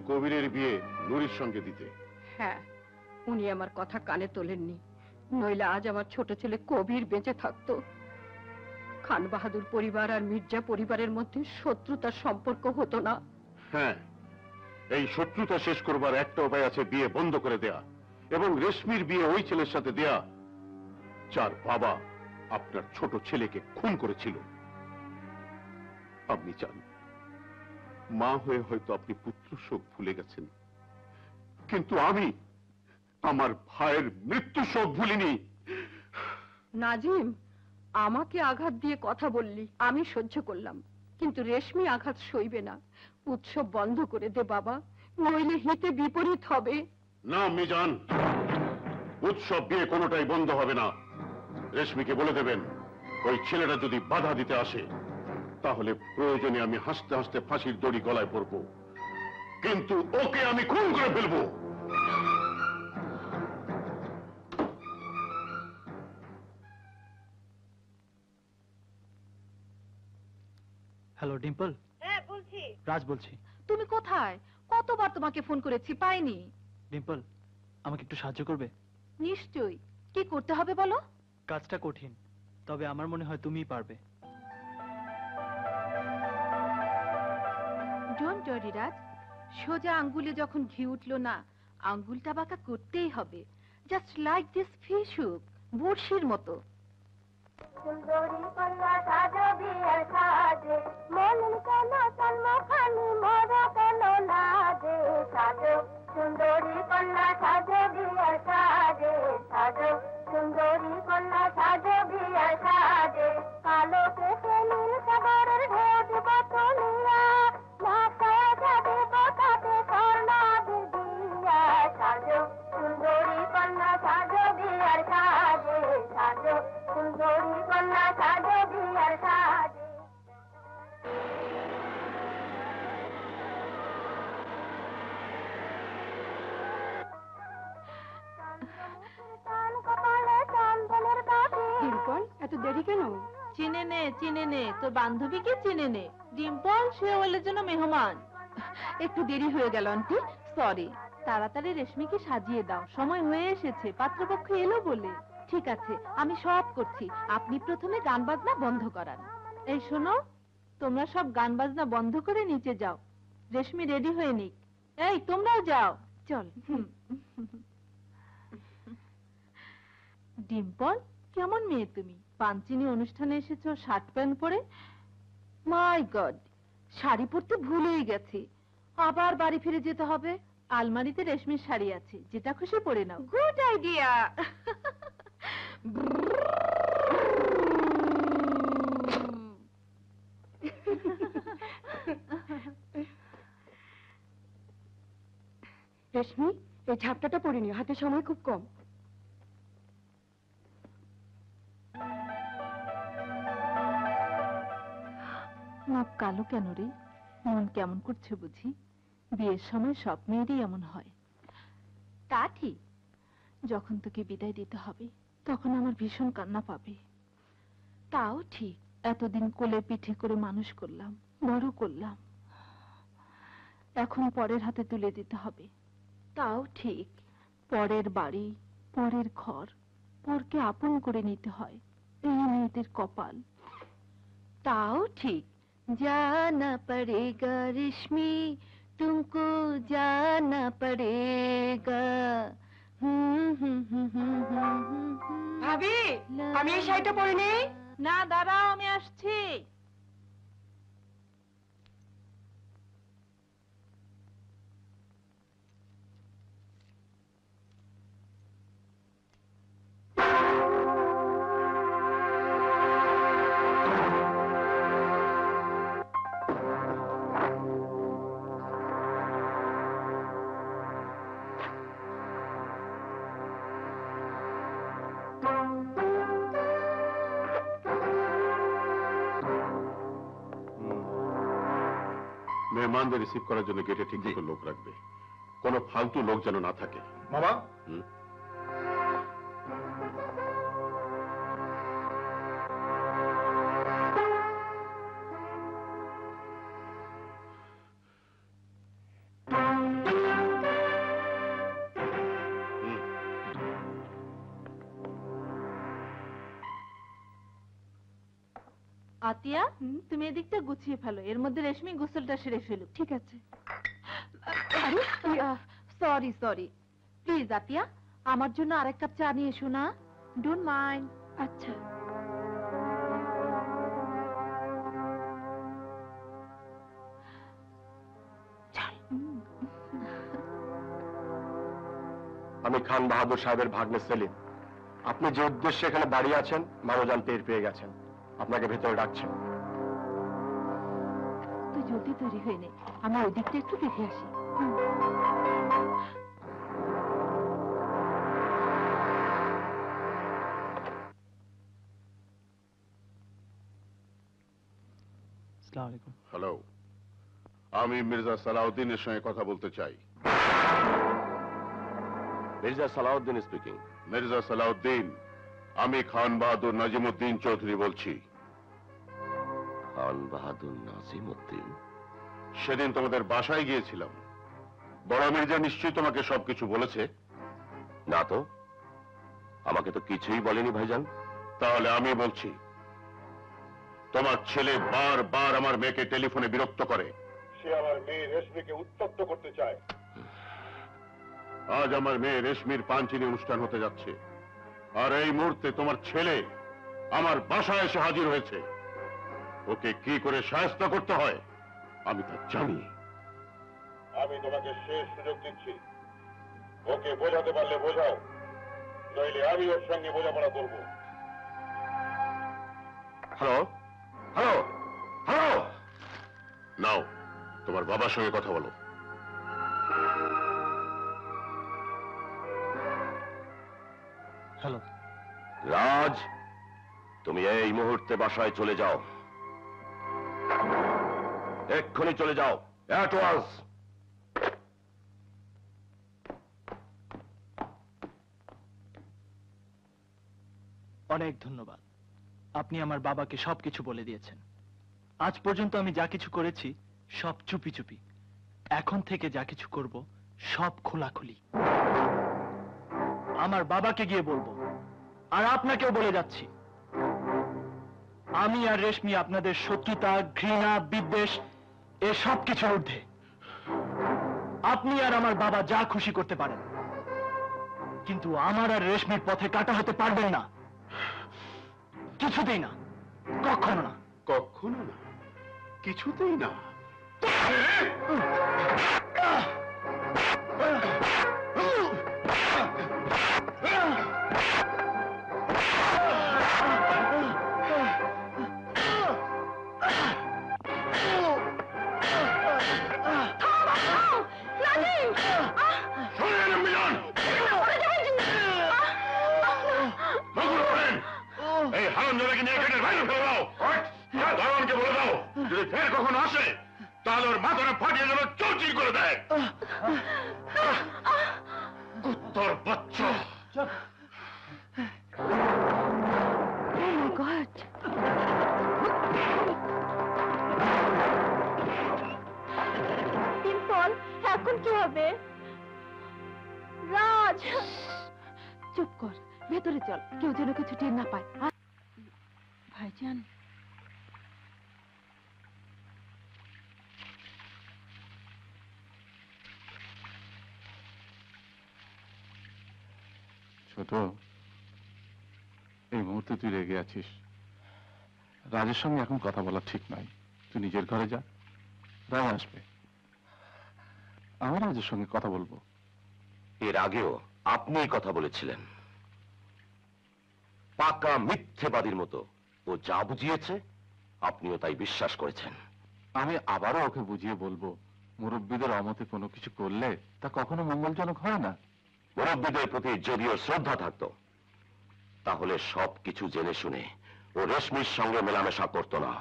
কবিরের বিয়ে নুরির সঙ্গে দিতে। হ্যাঁ, উনি আমার কথা কানে তোলেননি, নইলে আজ আমার ছোট ছেলে কবির বেঁচে থাকতো। খান বাহাদুর পরিবার আর মির্জা পরিবারের মধ্যে শত্রুতার সম্পর্ক হতো না। হ্যাঁ, এই শত্রুতা শেষ করবার একটা উপায় আছে, বিয়ে বন্ধ করে দেয়া এবং রেশমির বিয়ে ওই ছেলের সাথে দেয়া যার বাবা আপনার ছোট ছেলেকে খুন করেছিল। আপনি চান মা হয়ে হয়তো আপনি পুত্র শোক ভুলে গেছেন, কিন্তু আমি আমার ভাইয়ের মৃত্যু শোক ভুলিনি। নাজিম, আমাকে আঘাত দিয়ে কথা বললি, আমি সহ্য করলাম, কিন্তু রেশমি আঘাত সইবে না। উৎসব বন্ধ করে দে বাবা, নইলে হিতে বিপরীত হবে। না মিজান, উৎসব বিয়ে কোনোটাই বন্ধ হবে না। রেশমিকে বলে দেবেন, ওই ছেলেটা যদি বাধা দিতে আসে তাহলে প্রয়োজনে আমি হাসতে হাসতে ফাঁসির দড়ি গলায় পড়ব, কিন্তু ওকে আমি খুন করে ফেলবো। হ্যালো ডিম্পল। হ্যাঁ বলছি। রাজ বলছি। তুমি কোথায়? কতবার তোমাকে ফোন করেছি, পাইনি। ডিম্পল, আমাকে একটু সাহায্য করবে? নিশ্চয়ই। কি করতে হবে বলো? কাজটা কঠিন, তবে আমার মনে হয় তুমিই পারবে। ডোন্ট ওয়ারি রাজ, সোজা আঙ্গুলে যখন ঘি উঠলো না, আঙ্গুলটা বাঁকা করতেই হবে। Just like this fish hook, বড়শির মতো। সুন্দরী কন্যা সাজো বিয়ের সাজে, মনন কেন সন্মুখানি মরা কেন লাজে, সাজো সুন্দরী কন্যা সাজো বিয়ের সাজে, সাজো সুন্দরী কন্যা সাজো বিয়ের সাজে, কালো কেশে নীল সাগরের ঢেউ বতলিয়া, মাথায় যাবে বসাতে স্বর্ণাদি দিয়া, সাজো সুন্দরী কন্যা সাজো বিয়ের সাজে, সাজো সুন্দরী কন্যা সাজো বিয়ের সাজে। ডিম্পল, এত দেরি কেন? চিনে নে, তোর বান্ধবীকে চিনে নে। ডিম্পল, সে হলে যেন মেহমান। একটু দেরি হয়ে গেল আন্টি, সরি। তাড়াতাড়ি রেশমিকে সাজিয়ে দাও, সময় হয়ে এসেছে, পাত্রপক্ষ এলো বলে। ঠিক আছে, আমি সব করছি, আপনি প্রথমে গান বাজনা বন্ধ করান। এই শোনো, তোমরা সব গান বাজনা বন্ধ করে নিচে যাও, রেশমি রেডি হয়ে নিক। এই তোমরাও যাও, চল। ডিম্পল, কেমন মেয়ে তুমি, পাঞ্চিনি অনুষ্ঠানে এসেছো শার্ট প্যান্ট পরে? মাই গড, শাড়ি পরতে ভুলেই গেছি, আবার বাড়ি ফিরে যেতে হবে। আলমারিতে রেশমির শাড়ি আছে, যেটা খুশি পরে নাও। Good idea. রেশমি, এই ঝাপটাটা পরে নিও, হাতে সময় খুব কম। মুখ কালো কেন রে? মন কেমন করছে বুঝি? বিয়ের সময় সব মেয়েরই এমন হয়। তা ঠিক, যখন তোকে বিদায় দিতে হবে তখন আমার ভীষণ কান্না পাবে। তাও ঠিক, এতদিন কোলে পিঠে করে মানুষ করলাম, বড় করলাম, এখন পরের হাতে তুলে দিতে হবে। তাও ঠিক, পরের বাড়ি, পরের ঘর, পরকে আপন করে নিতে হয়, এই মেয়েদের কপাল। তাও ঠিক, जाना पड़ेगा रेशमी, तुमको जाना पड़ेगा। ভাবি, আমি এই শাড়িটা পরে নেই? না, দাঁড়াও, আমি আসছি। মেহমানদের রিসিভ করার জন্য গেটে ঠিক ঠিক লোক রাখবে, কোনো ফালতু লোক যেন না থাকে। মামা, আতিয়া, তুমি এদিকটা গুছিয়ে ফেলো, এর মধ্যে রেশমি গোসলটা সেরে ফেলুক। ঠিক আছে। সরি সরি, প্লিজ আতিয়া, আমার জন্য আরেক কাপ চা নিয়ে এসো না, ডোন্ট মাইন্ড। আচ্ছা। আমি খান বাহাদুর সাহেবের ভাগ্নে সেলিম। আপনি যে উদ্দেশ্যে এখানে দাঁড়িয়ে আছেন, মানবজান টের পেয়ে গেছেন, আপনাকে ভেতরে ডাকছেন। তুই জলদি তৈরি হয়ে নে, আমি ওই দিকটা একটু দেখে আসি। হ্যালো, আমি মির্জা সালাউদ্দিনের সঙ্গে কথা বলতে চাই। মির্জা সালাউদ্দিন স্পিকিং। মির্জা সালাউদ্দিন, আমি খান বাহাদুর নাজিমুদ্দিন চৌধুরী বলছি। খান বাহাদুর নাজিমুদ্দিন? সেদিন তোমাদের বাসায় গিয়েছিলাম, বড় মির্জা নিশ্চয়ই তোমাকে সবকিছু বলেছে? না তো, আমাকে তো কিছুই বলেনি ভাইজান। তাহলে আমি বলছি, তোমার ছেলে বারবার আমার মেয়েকে টেলিফোনে বিরক্ত করে, সে আমার মেয়ে রেশমিকে উত্তপ্ত করতে চায়। আজ আমার মেয়ে রেশমির পাঞ্চিনি অনুষ্ঠান হতে যাচ্ছে, আর এই মুহূর্তে তোমার ছেলে আমার বাসায় এসে হাজির হয়েছে। ওকে কি করে সাহায্য করতে হয় আমি তা জানি। আমি তোমাকে শেষ সুযোগ দিচ্ছি, ওকে বোঝাতে পারলে বোঝাও, নইলে আমি ওর সঙ্গে বোঝাপড়া করব। হ্যালো হ্যালো হ্যালো, নাও তোমার বাবার সঙ্গে কথা বলো। হ্যালো রাজ, তুমি এই মুহূর্তে বাসায় চলে যাও, এক্ষুনি চলে যাও, অ্যাট ওয়ান্স। অনেক ধন্যবাদ, আপনি আমার বাবাকে সবকিছু বলে দিয়েছেন। আজ পর্যন্ত আমি যা কিছু করেছি সব চুপি চুপি, এখন থেকে যা কিছু করব সব খোলাখুলি। আমার বাবাকে গিয়ে বলবো, আর আপনাকেও বলে যাচ্ছি, আমি আর রেশমি আপনাদের শত্রুতা, ঘৃণা, বিদ্বেষ এসব কিছু ঊর্ধ্বে। আপনি আর আমার বাবা যা খুশি করতে পারেন, কিন্তু আমার আর রেশমির পথে কাটা হতে পারবেন না, কিছুতেই না, কখনো না। কখনো না, কিছুতেই না। এই হারামজাদাকে নিয়ে গেটের বাইরে ফেলে দাও। দারোয়ানকে বলে দাও, যদি ফের কখনো আসে তাহলে ওর মাথাটা ফাটিয়ে যেন চৌচির করে দেয়। কুত্তার বাচ্চা। ডিম্পল, এখন কি হবে? রাজ, চুপ কর, ভেতরে চল, কেউ যেন কিছু টের না পায়। ভাইজান, ছোট, এই মুহূর্তে তুই রেগে আছিস। রাজের সঙ্গে এখন কথা বলা ঠিক নয়। তুই নিজের ঘরে যা, রাজ আসবে। আমি রাজের সঙ্গে কথা বলবো। এর আগেও আপনি কথা বলেছিলেন, পাকা মিথ্যেবাদীর মতো। ও যা বুঝিয়েছে আপনিও তাই বিশ্বাস করেছেন। আমি আবারও ওকে বুঝিয়ে বলবো, মুরব্বীদের অমতে কোনো কিছু করলে তা কখনো মঙ্গলজনক হয় না। মুরব্বীদের প্রতি যদিও শ্রদ্ধা থাকতো, তাহলে সবকিছু জেনে শুনে ও রেশমির সঙ্গে মেলামেশা করত না।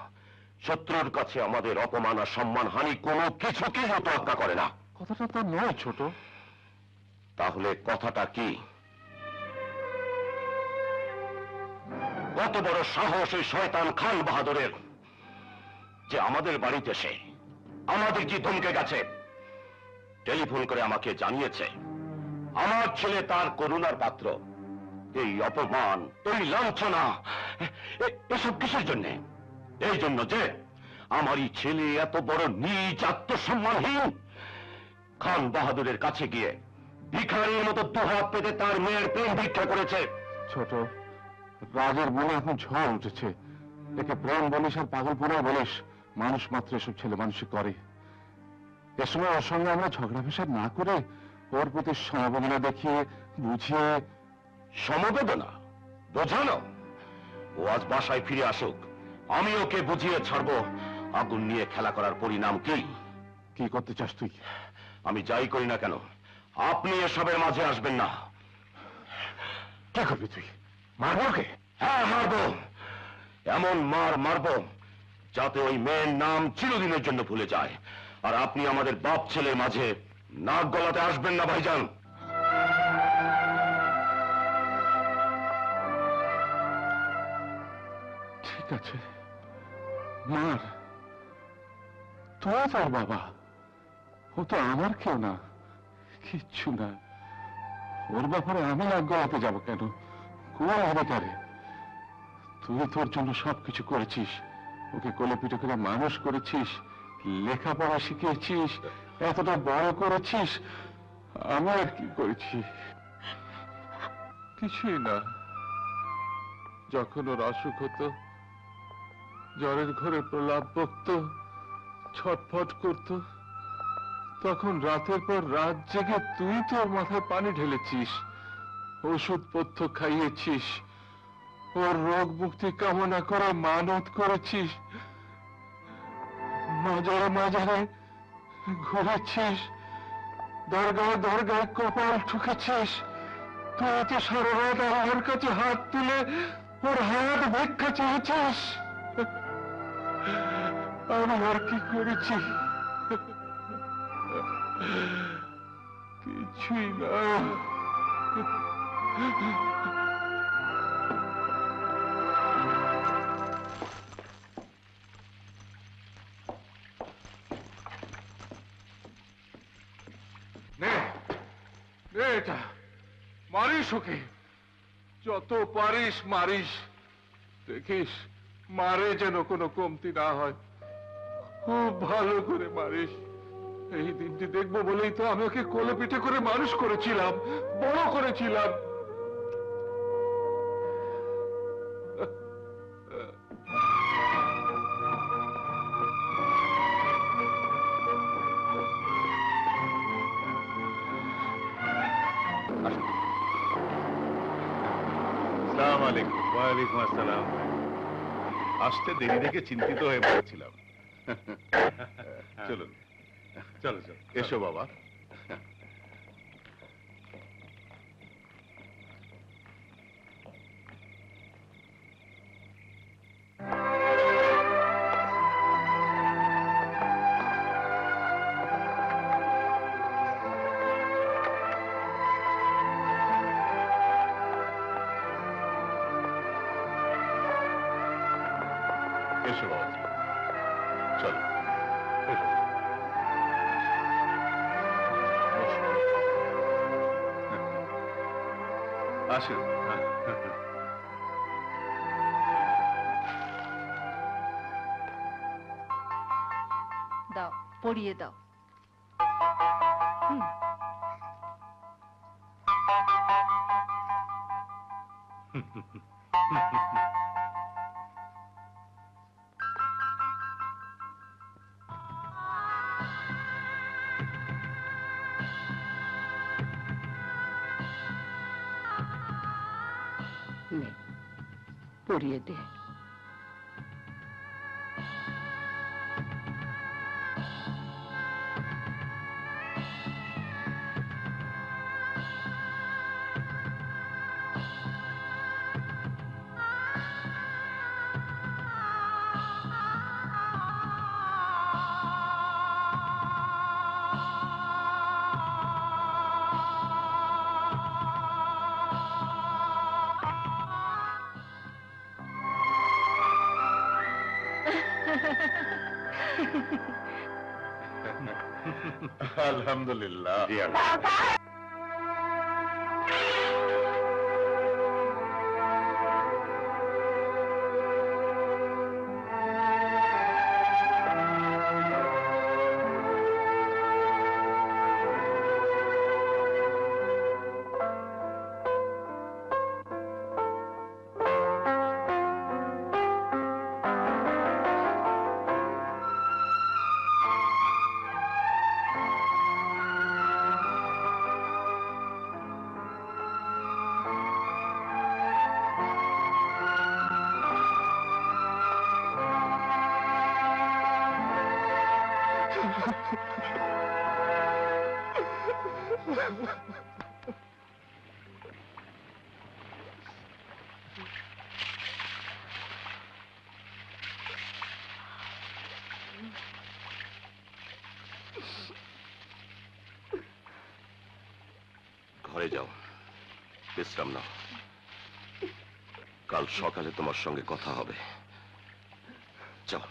শত্রুর কাছে আমাদের অপমান আর সম্মান হানি কোনো কিছুকেই ও তোয়াক্কা করে না। কথাটা তো নয় ছোট। তাহলে কথাটা কি? কত বড় সাহস এই শয়তান খান বাহাদুরের, যে আমাদের বাড়িতে এসে আমাদের কি ধমকে গেছে, টেলিফোন করে আমাকে জানিয়েছে আমার ছেলে তার করুণার পাত্র। এই অপমান, এই লাঞ্ছনা, এসব কিসের জন্যে? এই জন্য যে আমারই ছেলে এত বড় নীচ, আত্মসম্মানহীন খান বাহাদুরের কাছে গিয়ে ভিখারির মতো দুহাত পেতে তার মেয়ের প্রেম ভিক্ষা করেছে। ছোট, রাজের মনে এখন ঝড় উঠেছে। একে প্রেম বলিস আর পাগলপনা বলিস, মানুষ মাত্র এসব ছেলে মানুষই করে। এ সময় ওর সঙ্গে আমরা ঝগড়া ফেসাদ না করে ওর প্রতি সমবেদনা দেখিয়ে বুঝিয়ে। সমবেদনা বোঝানো? ও আজ বাসায় ফিরে আসুক, আমি ওকে বুঝিয়ে ছাড়বো আগুন নিয়ে খেলা করার পরিণাম কি। কি করতে চাস তুই? আমি যাই করি না কেন, আপনি এসবের মাঝে আসবেন না। কি করবি তুই? মারবো ওকে? হ্যাঁ, মারবো। এমন মার মারবো যাতে ওই মেয়ের নাম চিরদিনের জন্য ভুলে যায়। আর আপনি আমাদের বাপ ছেলের মাঝে নাক গলাতে আসবেন না ভাইজান। ঠিক আছে, মার। তুই তার বাবা, ও তো আমার কেউ না, কিচ্ছু না। ওর ব্যাপারে আমি নাক গলাতে যাবো কেন? কোন অধিকারে? তুই তোর জন্য সবকিছু করেছিস, ওকে কোলে পিঠে করে মানুষ করেছিস, লেখাপড়া শিখিয়েছিস, এতটা বড় করেছিস। আমি আর কি করেছি? কিছুই না। যখন ওর অসুখ হতো, জ্বরের ঘরে প্রলাপ বকত, ছটফট করত, তখন রাতের পর রাত জেগে তুই তোর মাথায় পানি ঢেলেছিস, ওষুধ পথ্য খাইয়েছিস, ওর রোগ মুক্তি কামনা করে মানত করেছিস, মাজারে মাজারে ঘুরেছিস, দরগায় দরগায় কপাল ঠুকেছিস। তুই তো সারা রাত আমার কাছে হাত তুলে ওর হাত ভিক্ষা চেয়েছিস। আমি আর কি করেছি? কিছুই না। এটা মারিস ওকে, যত পারিস মারিস। দেখিস মারে যেন কোনো কমতি না হয়, খুব ভালো করে মারিস। এই দিনটি দেখবো বলেই তো আমি ওকে কোলে পিঠে করে মানুষ করেছিলাম, বড় করেছিলাম। আসসালামু আলাইকুম। ওয়ালাইকুম আসসালাম। আসতে দেরি দেখে চিন্তিত হয়ে পড়েছিলাম। চলুন, চলো চলো, এসো বাবা। এসো বাবাজি, চলো এসো। আসুন। দাও, পরিয়ে দাও। হুম। নে, পরিয়ে দে। আলহামদুলিল্লাহ। ঘরে যাও, বিশ্রাম নাও। কাল সকালে তোমার সঙ্গে কথা হবে। যাও।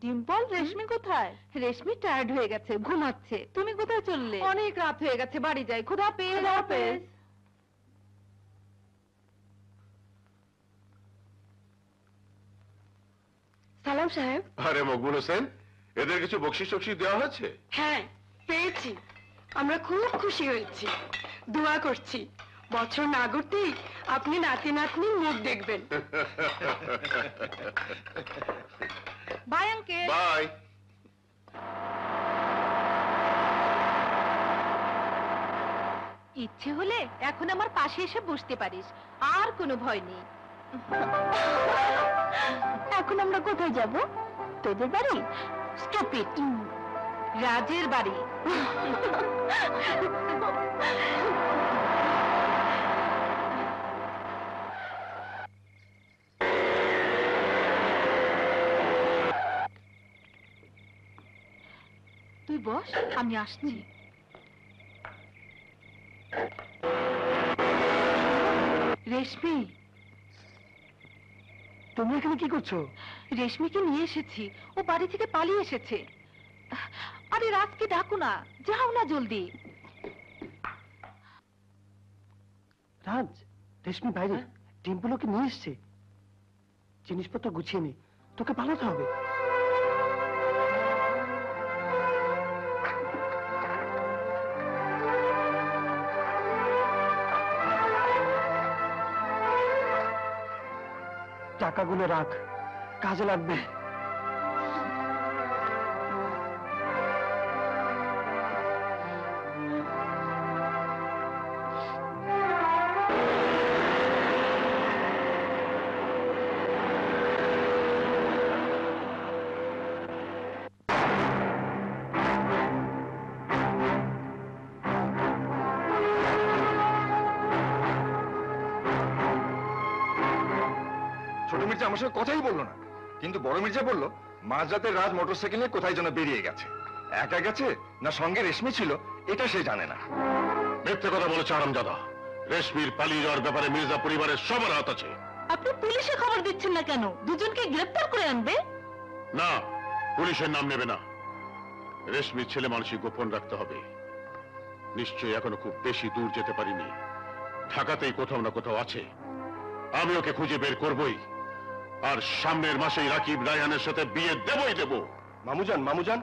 ডিম্পল, রেশমি কোথায়? রেশমি টায়ার্ড হয়ে গেছে, ঘুমাচ্ছে। তুমি কোথায় চললে? অনেক রাত হয়ে গেছে, বাড়ি যাই। খোদা হাফেজ। সালাম সাহেব। আরে মকবুল হোসেন, এদের কিছু বকশিস টকশিস দেওয়া হয়েছে? হ্যাঁ, পেয়েছি। আমরা খুব খুশি হয়েছি। দোয়া করছি বছর না ঘুরতেই আপনি নাতি নাতনি মুখ দেখবেন। Bye uncle. বাই। ইচ্ছে হলে এখন আমার পাশে এসে বসতে পারিস, আর কোনো ভয় নেই। এখন আমরা কোথায় যাব? তোদের বাড়ি? স্টুপিড, রাজের বাড়ি। তুই বস, আমি আসছি। রেশমি, তুমি এখানে কি করছো? রেশমিকে নিয়ে এসেছি, ও বাড়ি থেকে পালিয়ে এসেছে। আরে রাজকে ডাকো না, যাও না জলদি। রাজ, রেশমি বাইরে, টিম্পুলোকে নিয়ে এসছে। জিনিসপত্র গুছিয়ে নে, তোকে পালাতে হবে। টাকাগুলো রাখ, কাজে লাগবে। ছোট মির্জা আমার সঙ্গে কথাই বললো না, কিন্তু বড় মির্জা বললো মাঝরাতে রাজ মোটরসাইকেল নিয়ে কোথায় যেন বেরিয়ে গেছে। একা গেছে না সঙ্গে রেশমি ছিল এটা সে জানে না। মিথ্যে কথা বলেছে হারামজাদা। রেশমির পালিয়ে যাওয়ার ব্যাপারে মির্জা পরিবারের সবার হাত আছে। আপনি পুলিশে খবর দিচ্ছেন না কেন? দুজনকে গ্রেফতার করে আনবে। না, পুলিশের নাম নেবে না। রেশমির ছেলে মানুষই গোপন রাখতে হবে। নিশ্চয়ই এখনো খুব বেশি দূর যেতে পারিনি, ঢাকাতেই কোথাও না কোথাও আছে। আমি ওকে খুঁজে বের করবই, আর সামনের মাসেই রাকিব রায়হানের সাথে বিয়ে দেবই দেব। মামুজান,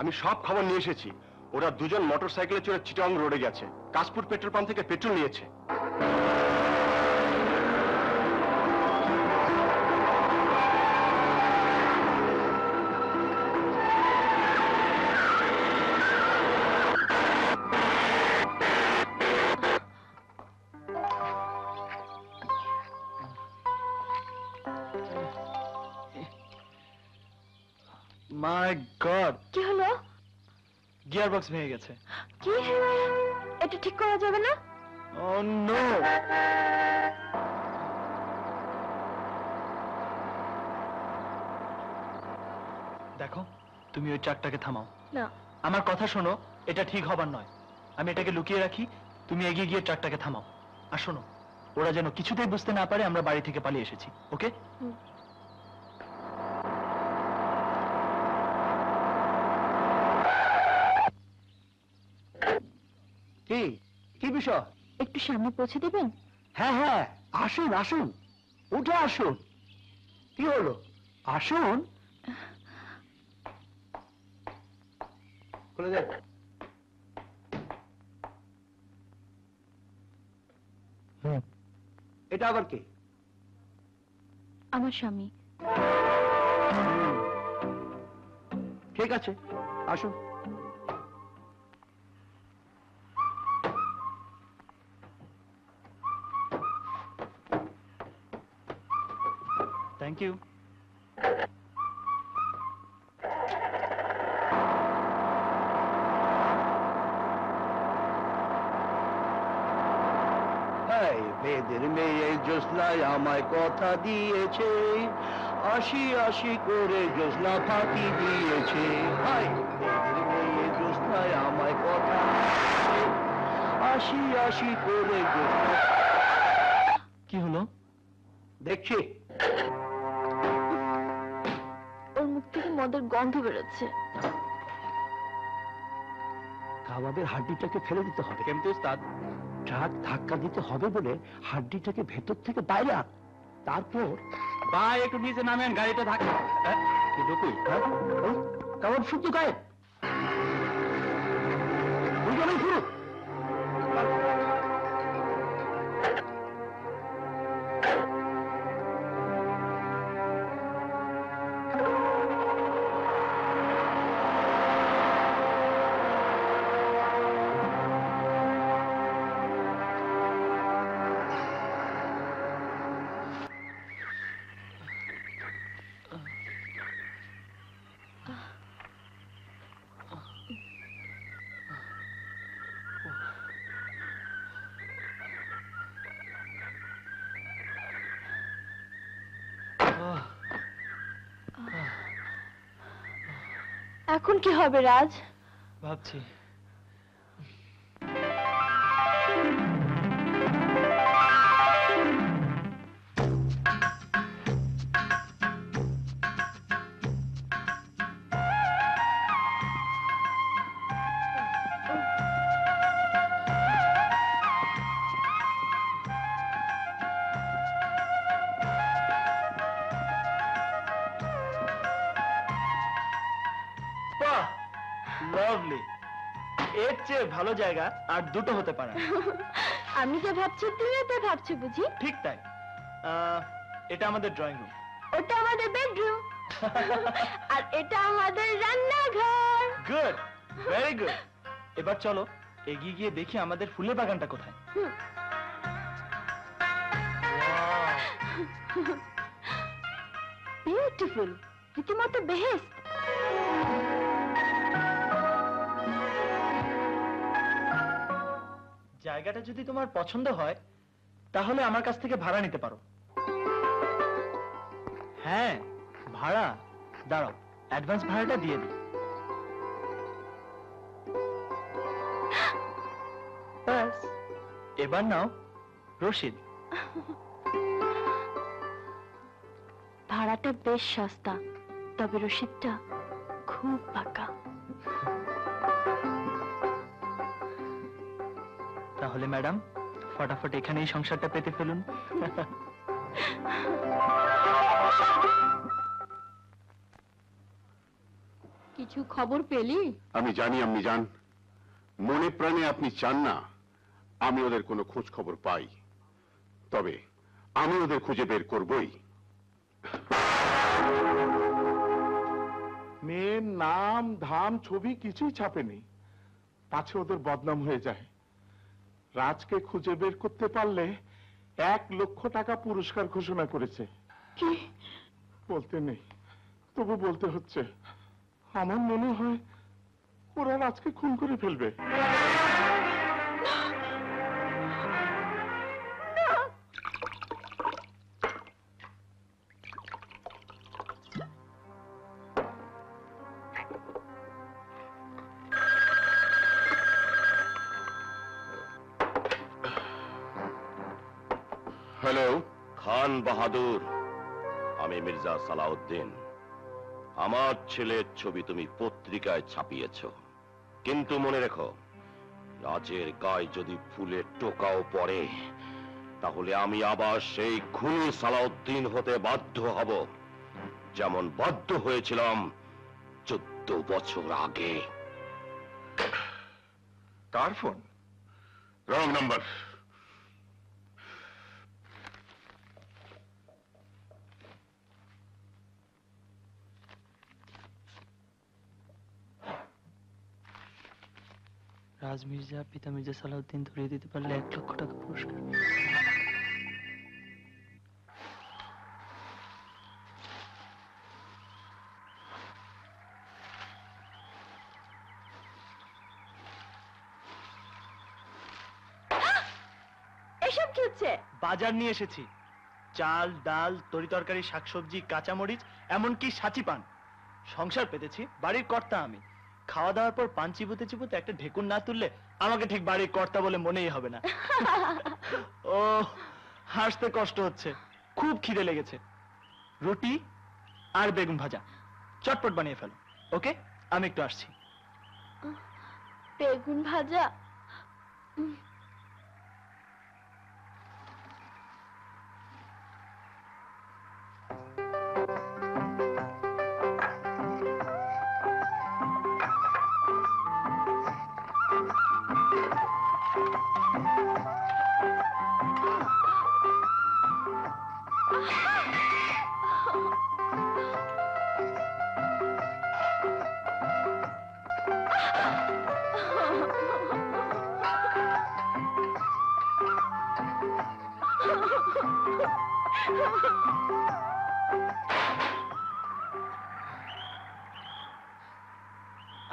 আমি সব খবর নিয়ে এসেছি। ওরা দুজন মোটরসাইকেলে চড়ে চিটাং রোডে গেছে, কাশপুর পেট্রোল পাম্প থেকে পেট্রোল নিয়েছে। মাই গড, কি হলো? গিয়ার বক্স ভেঙে গেছে। কি? এটা ঠিক করা যাবে না? ও নো! দেখো, তুমি ওই ট্রাকটাকে থামাও। না। আমার কথা শোনো, এটা ঠিক হবার নয়। আমি এটাকে লুকিয়ে রাখি, তুমি এগিয়ে গিয়ে ট্রাকটাকে থামাও। আর শোনো, ওরা যেন কিছুতেই বুঝতে না পারে আমরা বাড়ি থেকে পালিয়ে এসেছি, ওকে? কি কি বিষয়? একটু সামনে পৌঁছে দেবেন? হ্যাঁ হ্যাঁ, আসুন আসুন, উঠে আসুন। কি হলো? আসুন। খুলে দেন। এটা আবার কি? আমার স্বামী। ঠিক আছে, আসুন। Thank you. মেয়েদের মেয়ে জ্যোৎস্নায় আমায় কথা দিয়েছে, আশি আশি করে জ্যোৎস্না ফাঁকি দিয়েছে। হাই, মেয়েদের মেয়ে জ্যোৎস্নায় আমায় কথা দিয়েছে, আশি আশি করে জ্যোৎস্না। কি হলো? দেখছি। ওর মুখ থেকে মদের গন্ধ বেরোচ্ছে। কাবাবের হাড্ডিটাকে ফেলে দিতে হবে। কেমতে উস্তাদ? ট্রাক ধাক্কা দিতে হবে বলে হাড্ডিটাকে ভেতর থেকে বাইরে আন, তারপর ভাই একটু নিচে নামেন, গাড়িটা ধাক্কা। কি ঢুকুই? কাবাব শুদ্ধ গায়েব। বুঝলাম শুরু। এখন কি হবে রাজ? ভাবছি। লাভলি। এর চেয়ে ভালো জায়গা আর দুটো হতে পারে না। আমি যে ভাবছি তুমিও তো ভাবছো বুঝি? ঠিক তাই। এটা আমাদের ড্রয়িং রুম, ওটা আমাদের বেডরুম, আর এটা আমাদের রান্নাঘর। Good, very good. এবার চলো এগিয়ে গিয়ে দেখি আমাদের ফুলের বাগানটা কোথায়। বিউটিফুল, রীতিমতো বেহেশত। জায়গাটা যদি তোমার পছন্দ হয় তাহলে আমার কাছ থেকে ভাড়া নিতে পারো। হ্যাঁ, ভাড়া। দাঁড়াও, অ্যাডভান্স ভাড়াটা দিয়ে দিই। ব্যাস, এবার নাও রশিদ। ভাড়াটা বেশ সস্তা, তবে রশিদটা খুব পাকা। তাহলে ম্যাডাম, ফটাফট এখানেই সংসারটা পেতে ফেলুন। কিছু খবর পেলি? আমি জানি আম্মি জান, মনে প্রাণে আপনি চান না আমি ওদের কোনো খোঁজ খবর পাই, তবে আমি ওদের খুঁজে বের করবই। মেয়ের নাম ধাম ছবি কিছুই ছাপেনি, পাছে ওদের বদনাম হয়ে যায়। রাজকে খুঁজে বের করতে পারলে 1 লক্ষ টাকা পুরস্কার ঘোষণা করেছে। কি? বলতে নেই, তবু বলতে হচ্ছে। আমার মনে হয় ওরা রাজকে খুন করে ফেলবে। হ্যালো, খান বাহাদুর, আমি মির্জা সালাউদ্দিন। আমার ছেলের ছবি তুমি পত্রিকায় ছাপিয়েছ, কিন্তু মনে রেখো, রাজের গায়ে যদি ফুলের টোকাও পড়ে তাহলে আমি আবার সেই খুনি সালাউদ্দিন হতে বাধ্য হব, যেমন বাধ্য হয়েছিলাম 14 বছর আগে। কার phone? Wrong number. Raj Mirza পিতা মির্জা সালাউদ্দিন ধরিয়ে দিতে পারলে 1 লক্ষ টাকা পুরস্কার। এসব কি হচ্ছে? বাজার নিয়ে এসেছি, চাল ডাল তরি তরকারি শাকসবজি কাঁচামরিচ এমনকি সাচি পান। সংসার পেতেছি, বাড়ির কর্তা আমি। খাওয়া দাওয়ার পর পান চিবোতে চিবোতে একটা ঢেকুর না তুললে আমাকে ঠিক বাড়ির কর্তা বলে মনেই হবে না। ও, হাসতে কষ্ট হচ্ছে, খুব খিদে লেগেছে। রুটি আর বেগুন ভাজা চটপট বানিয়ে ফেলো। ওকে, আমি একটু আসছি। বেগুন ভাজা?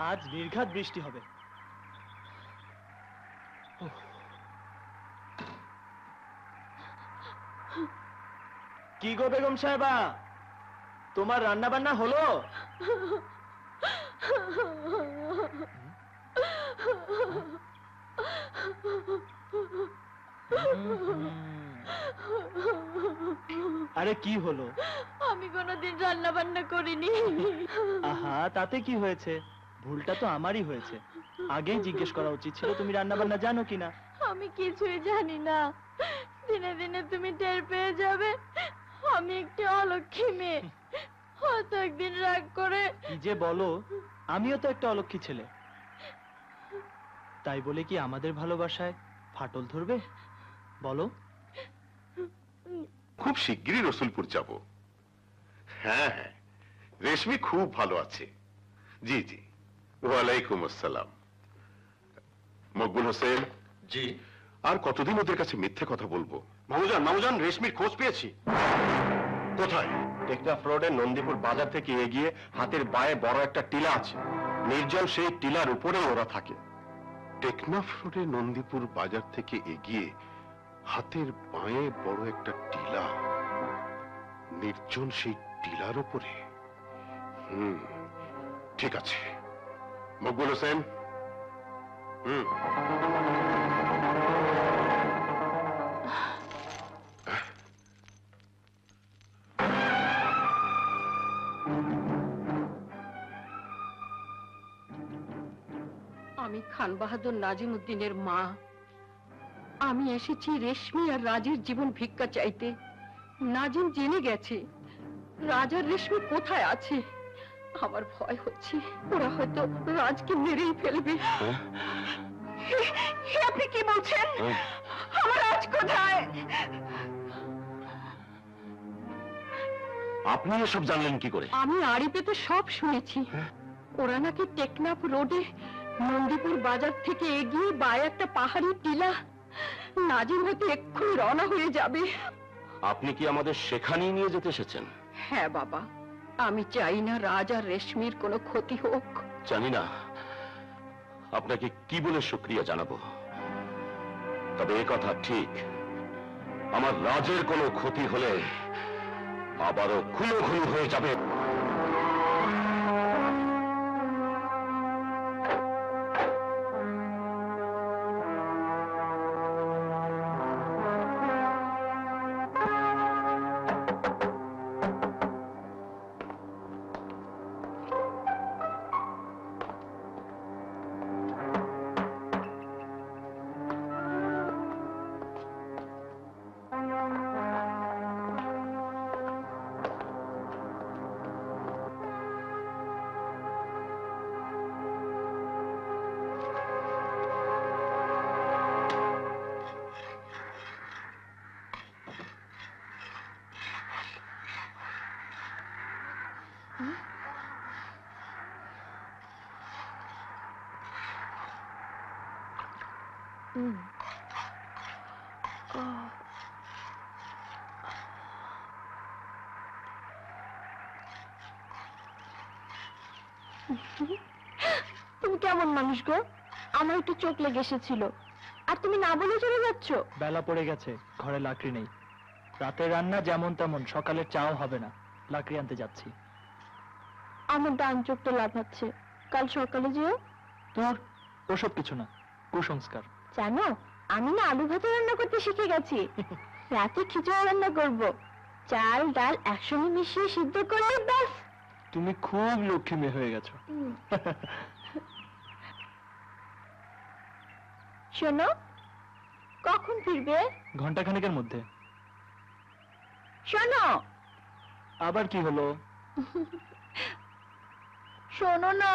আজ নির্ঘাত বৃষ্টি হবে। কি গো বেগম সাহেবা, তোমার রান্না বান্না হলো? আরে কি হলো? আমি কোনোদিন রান্না বান্না করিনি। আহা, তাতে কি হয়েছে? ভুলটা তো আমারই হয়েছে। আগেই জিজ্ঞেস করা উচিত ছিল তুমি রান্না বান্না জানো কিনা। আমি কিছুই জানি না। দিনে দিনে তুমি টের পেয়ে যাবে আমি একটি অলক্ষী মেয়ে। হয়তো একদিন রাগ করে। কি যে বলো, আমিও তো একটা অলক্ষী ছেলে। তাই বলে কি আমাদের ভালোবাসায় ফাটল ধরবে? বলো। খুব শিগগিরই রসুলপুর যাব। হ্যাঁ হ্যাঁ, রেশমি খুব ভালো আছে। জি জি, ওয়ালাইকুম আসসালাম। মকবুল হোসেন। জি। আর কতদিন ওদের কাছে মিথ্যে কথা বলবো? মামুজান, রেশমির খোঁজ পেয়েছি। কোথায়? টেকনাফ রোডের নন্দীপুর বাজার থেকে এগিয়ে হাতের বায়ে বড় একটা টিলা আছে। নির্জন সেই টিলার উপরেই ওরা থাকে। টেকনাফ রোডে নন্দীপুর বাজার থেকে এগিয়ে হাতের বাঁয়ে বড় একটা টিলা, নির্জন সেই টিলার উপরে। ঠিক আছে। মকবুল হোসেন। আমি খান বাহাদুর নাজিম উদ্দিনের মা। আমি এসেছি রেশমি আর রাজের জীবন ভিক্ষা চাইতে। নাজিম জেনে গেছে রাজ আর রেশমি কোথায় আছে। আমার ভয় হচ্ছে ওরা হয়তো রাজকে মেরেই ফেলবে। আপনি কি বলছেন? আমার রাজ কোথায়? আপনি এসব জানলেন কি করে? আমি আড়ি পেতে সব শুনেছি। ওরা নাকি টেকনাফ রোডে নন্দীপুর বাজার থেকে এগিয়ে বায়ে একটা পাহাড়ি টিলা, নাজিম হয়তো এক্ষুনি রওনা হয়ে যাবে। আপনি কি আমাদের সেখানেই নিয়ে যেতে এসেছেন? হ্যাঁ বাবা, আমি চাই না রাজ আর রেশমির কোনো ক্ষতি হোক। জানি না আপনাকে কি বলে শুকরিয়া জানাবো, তবে এ কথা ঠিক, আমার রাজের কোনো ক্ষতি হলে আবারও খুনো খুনো হয়ে যাবে। তুমি কেমন মানুষ গো? আমার একটু চোখ লেগে এসেছিল আর তুমি না বলে চলে যাচ্ছ। বেলা পড়ে গেছে, ঘরে লাকড়ি নেই। রাতের রান্না যেমন তেমন, সকালের চাও হবে না, লাকড়ি আনতে যাচ্ছি। আমার ডান চোখটা লাফাচ্ছে, কাল সকালে যেও। তোর ওসব কিছু না, কুসংস্কার। জানো, আমি না আলু ভাতে রান্না করতে শিখে গেছি। রাতে খিচুড়ি রান্না করব, চাল ডাল একসঙ্গে মিশিয়ে সিদ্ধ করে ব্যাস। তুমি খুব লক্ষ্মী মেয়ে হয়ে গেছো। শোনো, কখন ফিরবে? ঘন্টাখানেকের মধ্যে। শোনো। আবার কি হলো? শোনো না।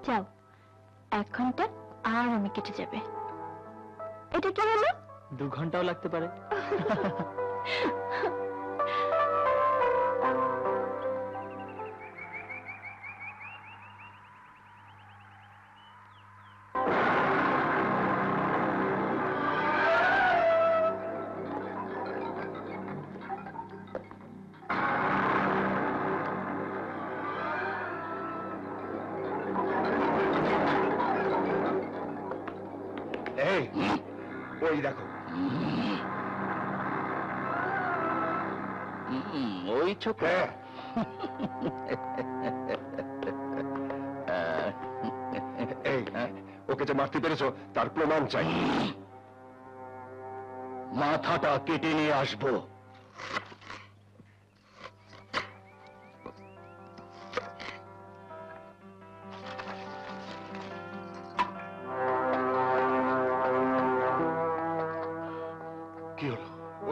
যাও, 1 ঘন্টা আর আমি কেটে যাবে। এটা কি হলো? 2 ঘন্টাও লাগতে পারে। ওই দেখো, ওই ছোট। ওকে যে মারতে পেরেছো তার প্রমাণ চাই। মাথাটা কেটে নিয়ে আসবো।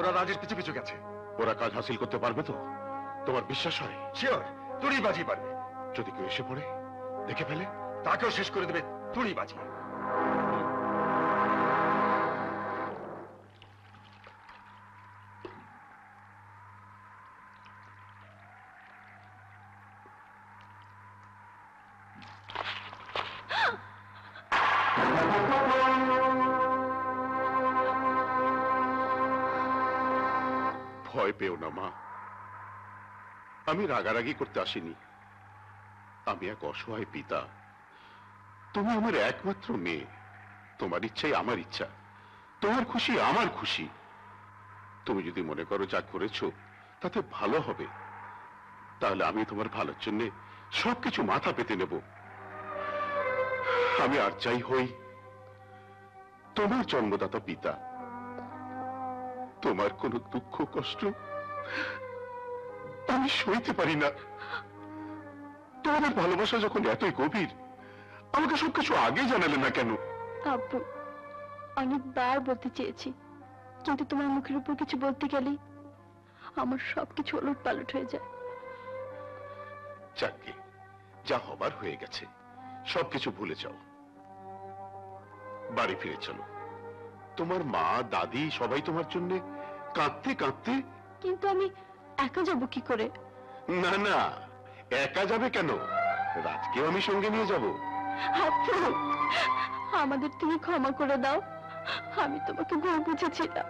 ওরা রাজের পিছু পিছু গেছে। ওরা কাজ হাসিল করতে পারবে তো? তোমার বিশ্বাস হয়? শিওর, তুড়ি বাজি পারবে। যদি কেউ এসে পড়ে, দেখে ফেলে, তাকেও শেষ করে দেবে তুড়ি বাজি। ভয় পেও না মা, আমি রাগারাগি করতে আসিনি। আমি এক অসহায় পিতা, তুমি আমার একমাত্র মেয়ে। তোমার ইচ্ছাই আমার ইচ্ছা, তোমার খুশি আমার খুশি। তুমি যদি মনে করো যা করেছো তাতে ভালো হবে, তাহলে আমি তোমার ভালোর জন্য সবকিছু মাথা পেতে নেব। আমি আর যাই হই তোমার জন্মদাতা পিতা। তোমার কোনো দুঃখ কষ্ট আমি সইতে পারি না। তোমাদের ভালোবাসা যখন এতই গভীর, আমাকে সবকিছু আগে জানালে না কেন? আব্বু, অনেকবার বলতে চেয়েছি, কিন্তু তোমার মুখের উপর কিছু বলতে গেলেই আমার সবকিছু ওলট পালট হয়ে যায়। যাকে যা হবার হয়ে গেছে, সবকিছু ভুলে যাও, বাড়ি ফিরে চলো। তোমার মা দাদি সবাই তোমার জন্য কাঁদতে কাঁদতে। কিন্তু আমি একা যাব কি করে? না না, একা যাবে কেন? রাজকেও আমি সঙ্গে নিয়ে যাব। আব্বু, আমাদের তুমি ক্ষমা করে দাও। আমি তোমাকে ভুল বুঝেছিলাম,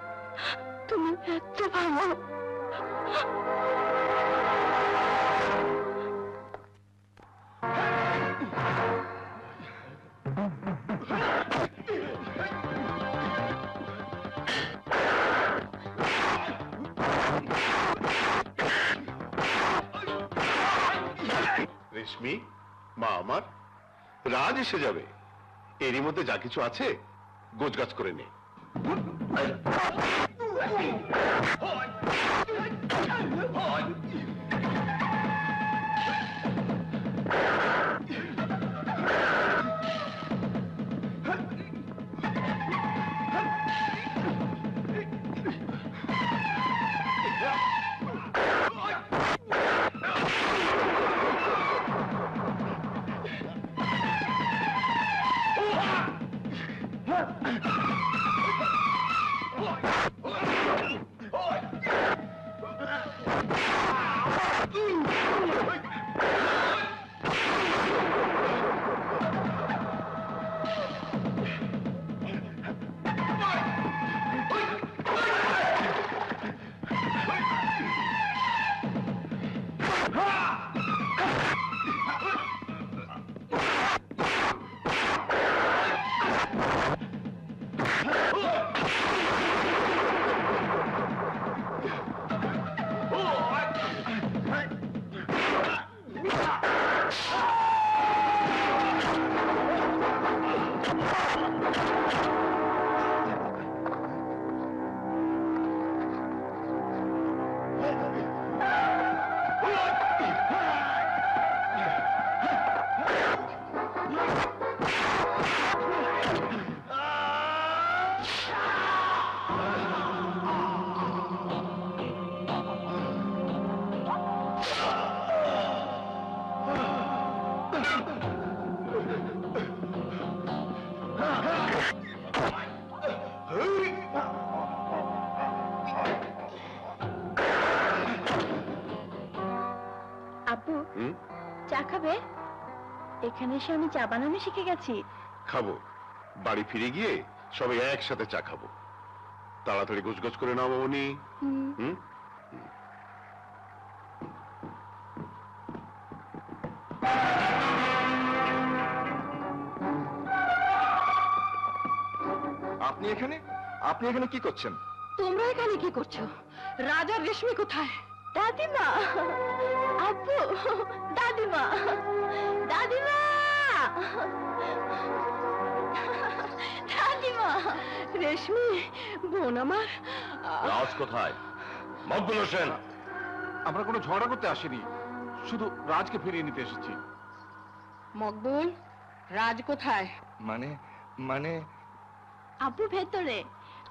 তুমি এত ভালো। রেশমি, মা আমার, রাজ এসে যাবে। এরই মধ্যে যা কিছু আছে গোছগাছ করে নে। আব্বু, চা খাবে? এখানে এসে আমি চা বানানো শিখে গেছি। খাবো, বাড়ি ফিরে গিয়ে সবাই একসাথে চা খাবো। তাড়াতাড়ি গোছগাছ করে নাও মামনি। আপনি এখানে? আপনি এখানে কি করছেন? তোমরা এখানে কি করছো? রাজা রেশমি কোথায়? দাদিমা, আব্বু, দাদিমা, দাদিমা, দাদিমা। রেশমি, বোন আমার। রাজ কোথায়? মকবুল হোসেন। আমরা কোনো ঝগড়া করতে আসিনি, শুধু রাজকে ফিরিয়ে নিতে এসেছি। মকবুল, রাজ কোথায়? মানে মানে আব্বু ভেতরে,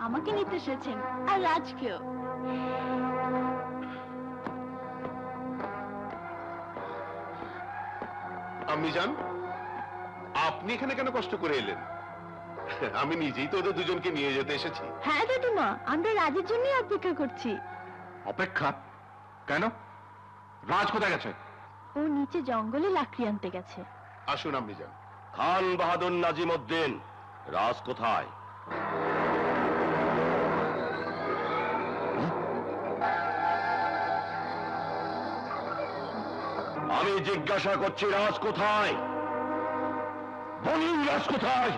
আমাকে নিতে এসেছেন আর রাজকেও। আম্মি জান, আপনি এখানে কেন কষ্ট করে এলেন? আমি নিজেই তো ওদের দুজনকে নিয়ে যেতে এসেছি। হ্যাঁ দাদিমা, আমরা রাজের জন্যই অপেক্ষা করছি। অপেক্ষা কেন? রাজ কোথায় গেছে? ও নিচে জঙ্গলে লাকড়ি আনতে গেছে। আসুন আম্মি জান। খান বাহাদুর নাজিমউদ্দিন, রাজ কোথায়? আমি জিজ্ঞাসা করছি, রাজ কোথায়? বলুন, রাজ কোথায়?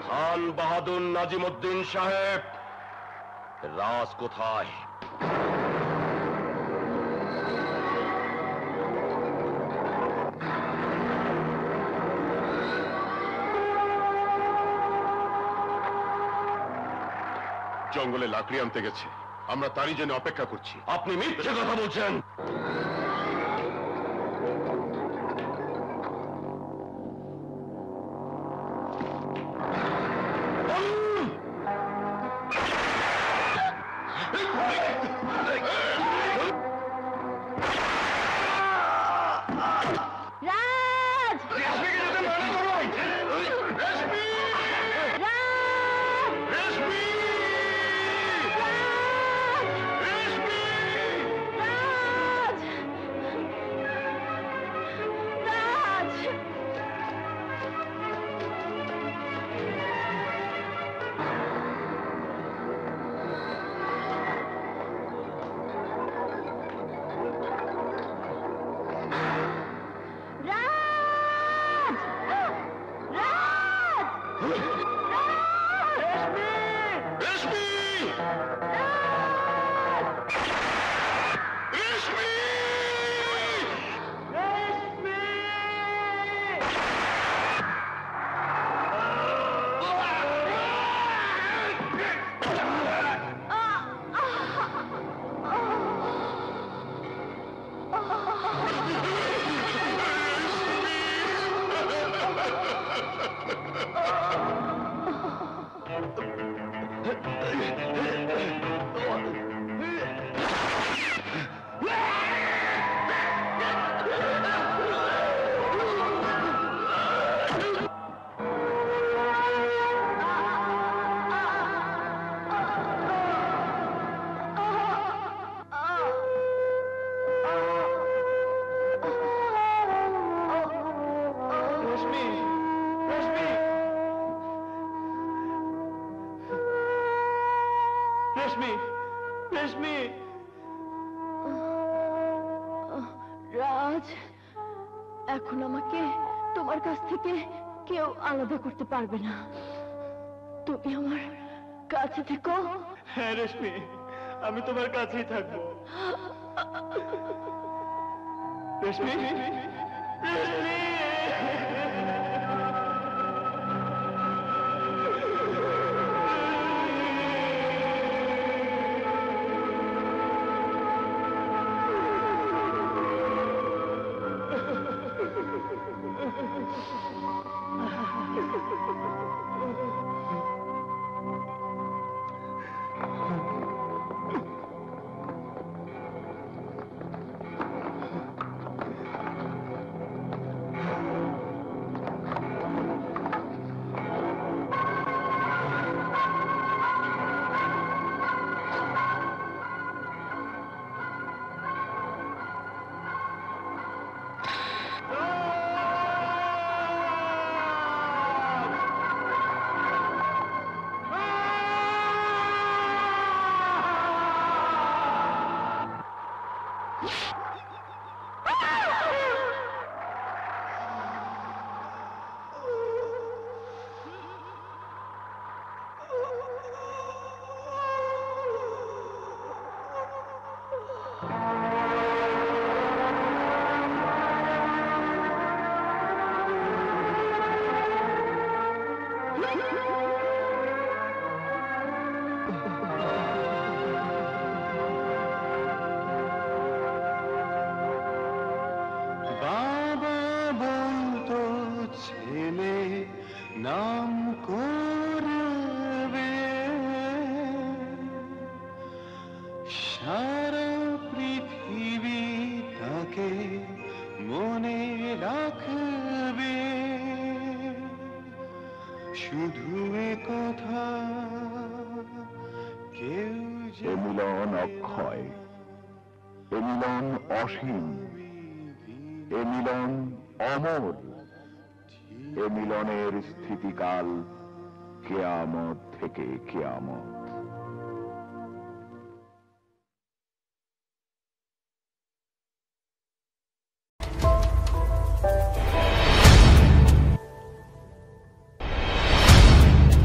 খান বাহাদুর নাজিমউদ্দিন সাহেব, রাজ কোথায়? জঙ্গলে লাকড়ি আনতে গেছে, আমরা তারই জন্য অপেক্ষা করছি। আপনি মিথ্যে কথা বলছেন। রাজ, এখন আমাকে তোমার কাছ থেকে কেউ আলাদা করতে পারবে না। তুমি আমার কাছে থেকো। হ্যাঁ রেশমি, আমি তোমার কাছেই থাকবো। রেশমি, রেশমি। মনে রাখবে শুধু এ কথা কেউ এ মিলন অক্ষয়, এ মিলন অসীম, এ মিলন অমর, এ মিলনের স্থিতিকাল কেয়ামত থেকে কেয়ামত।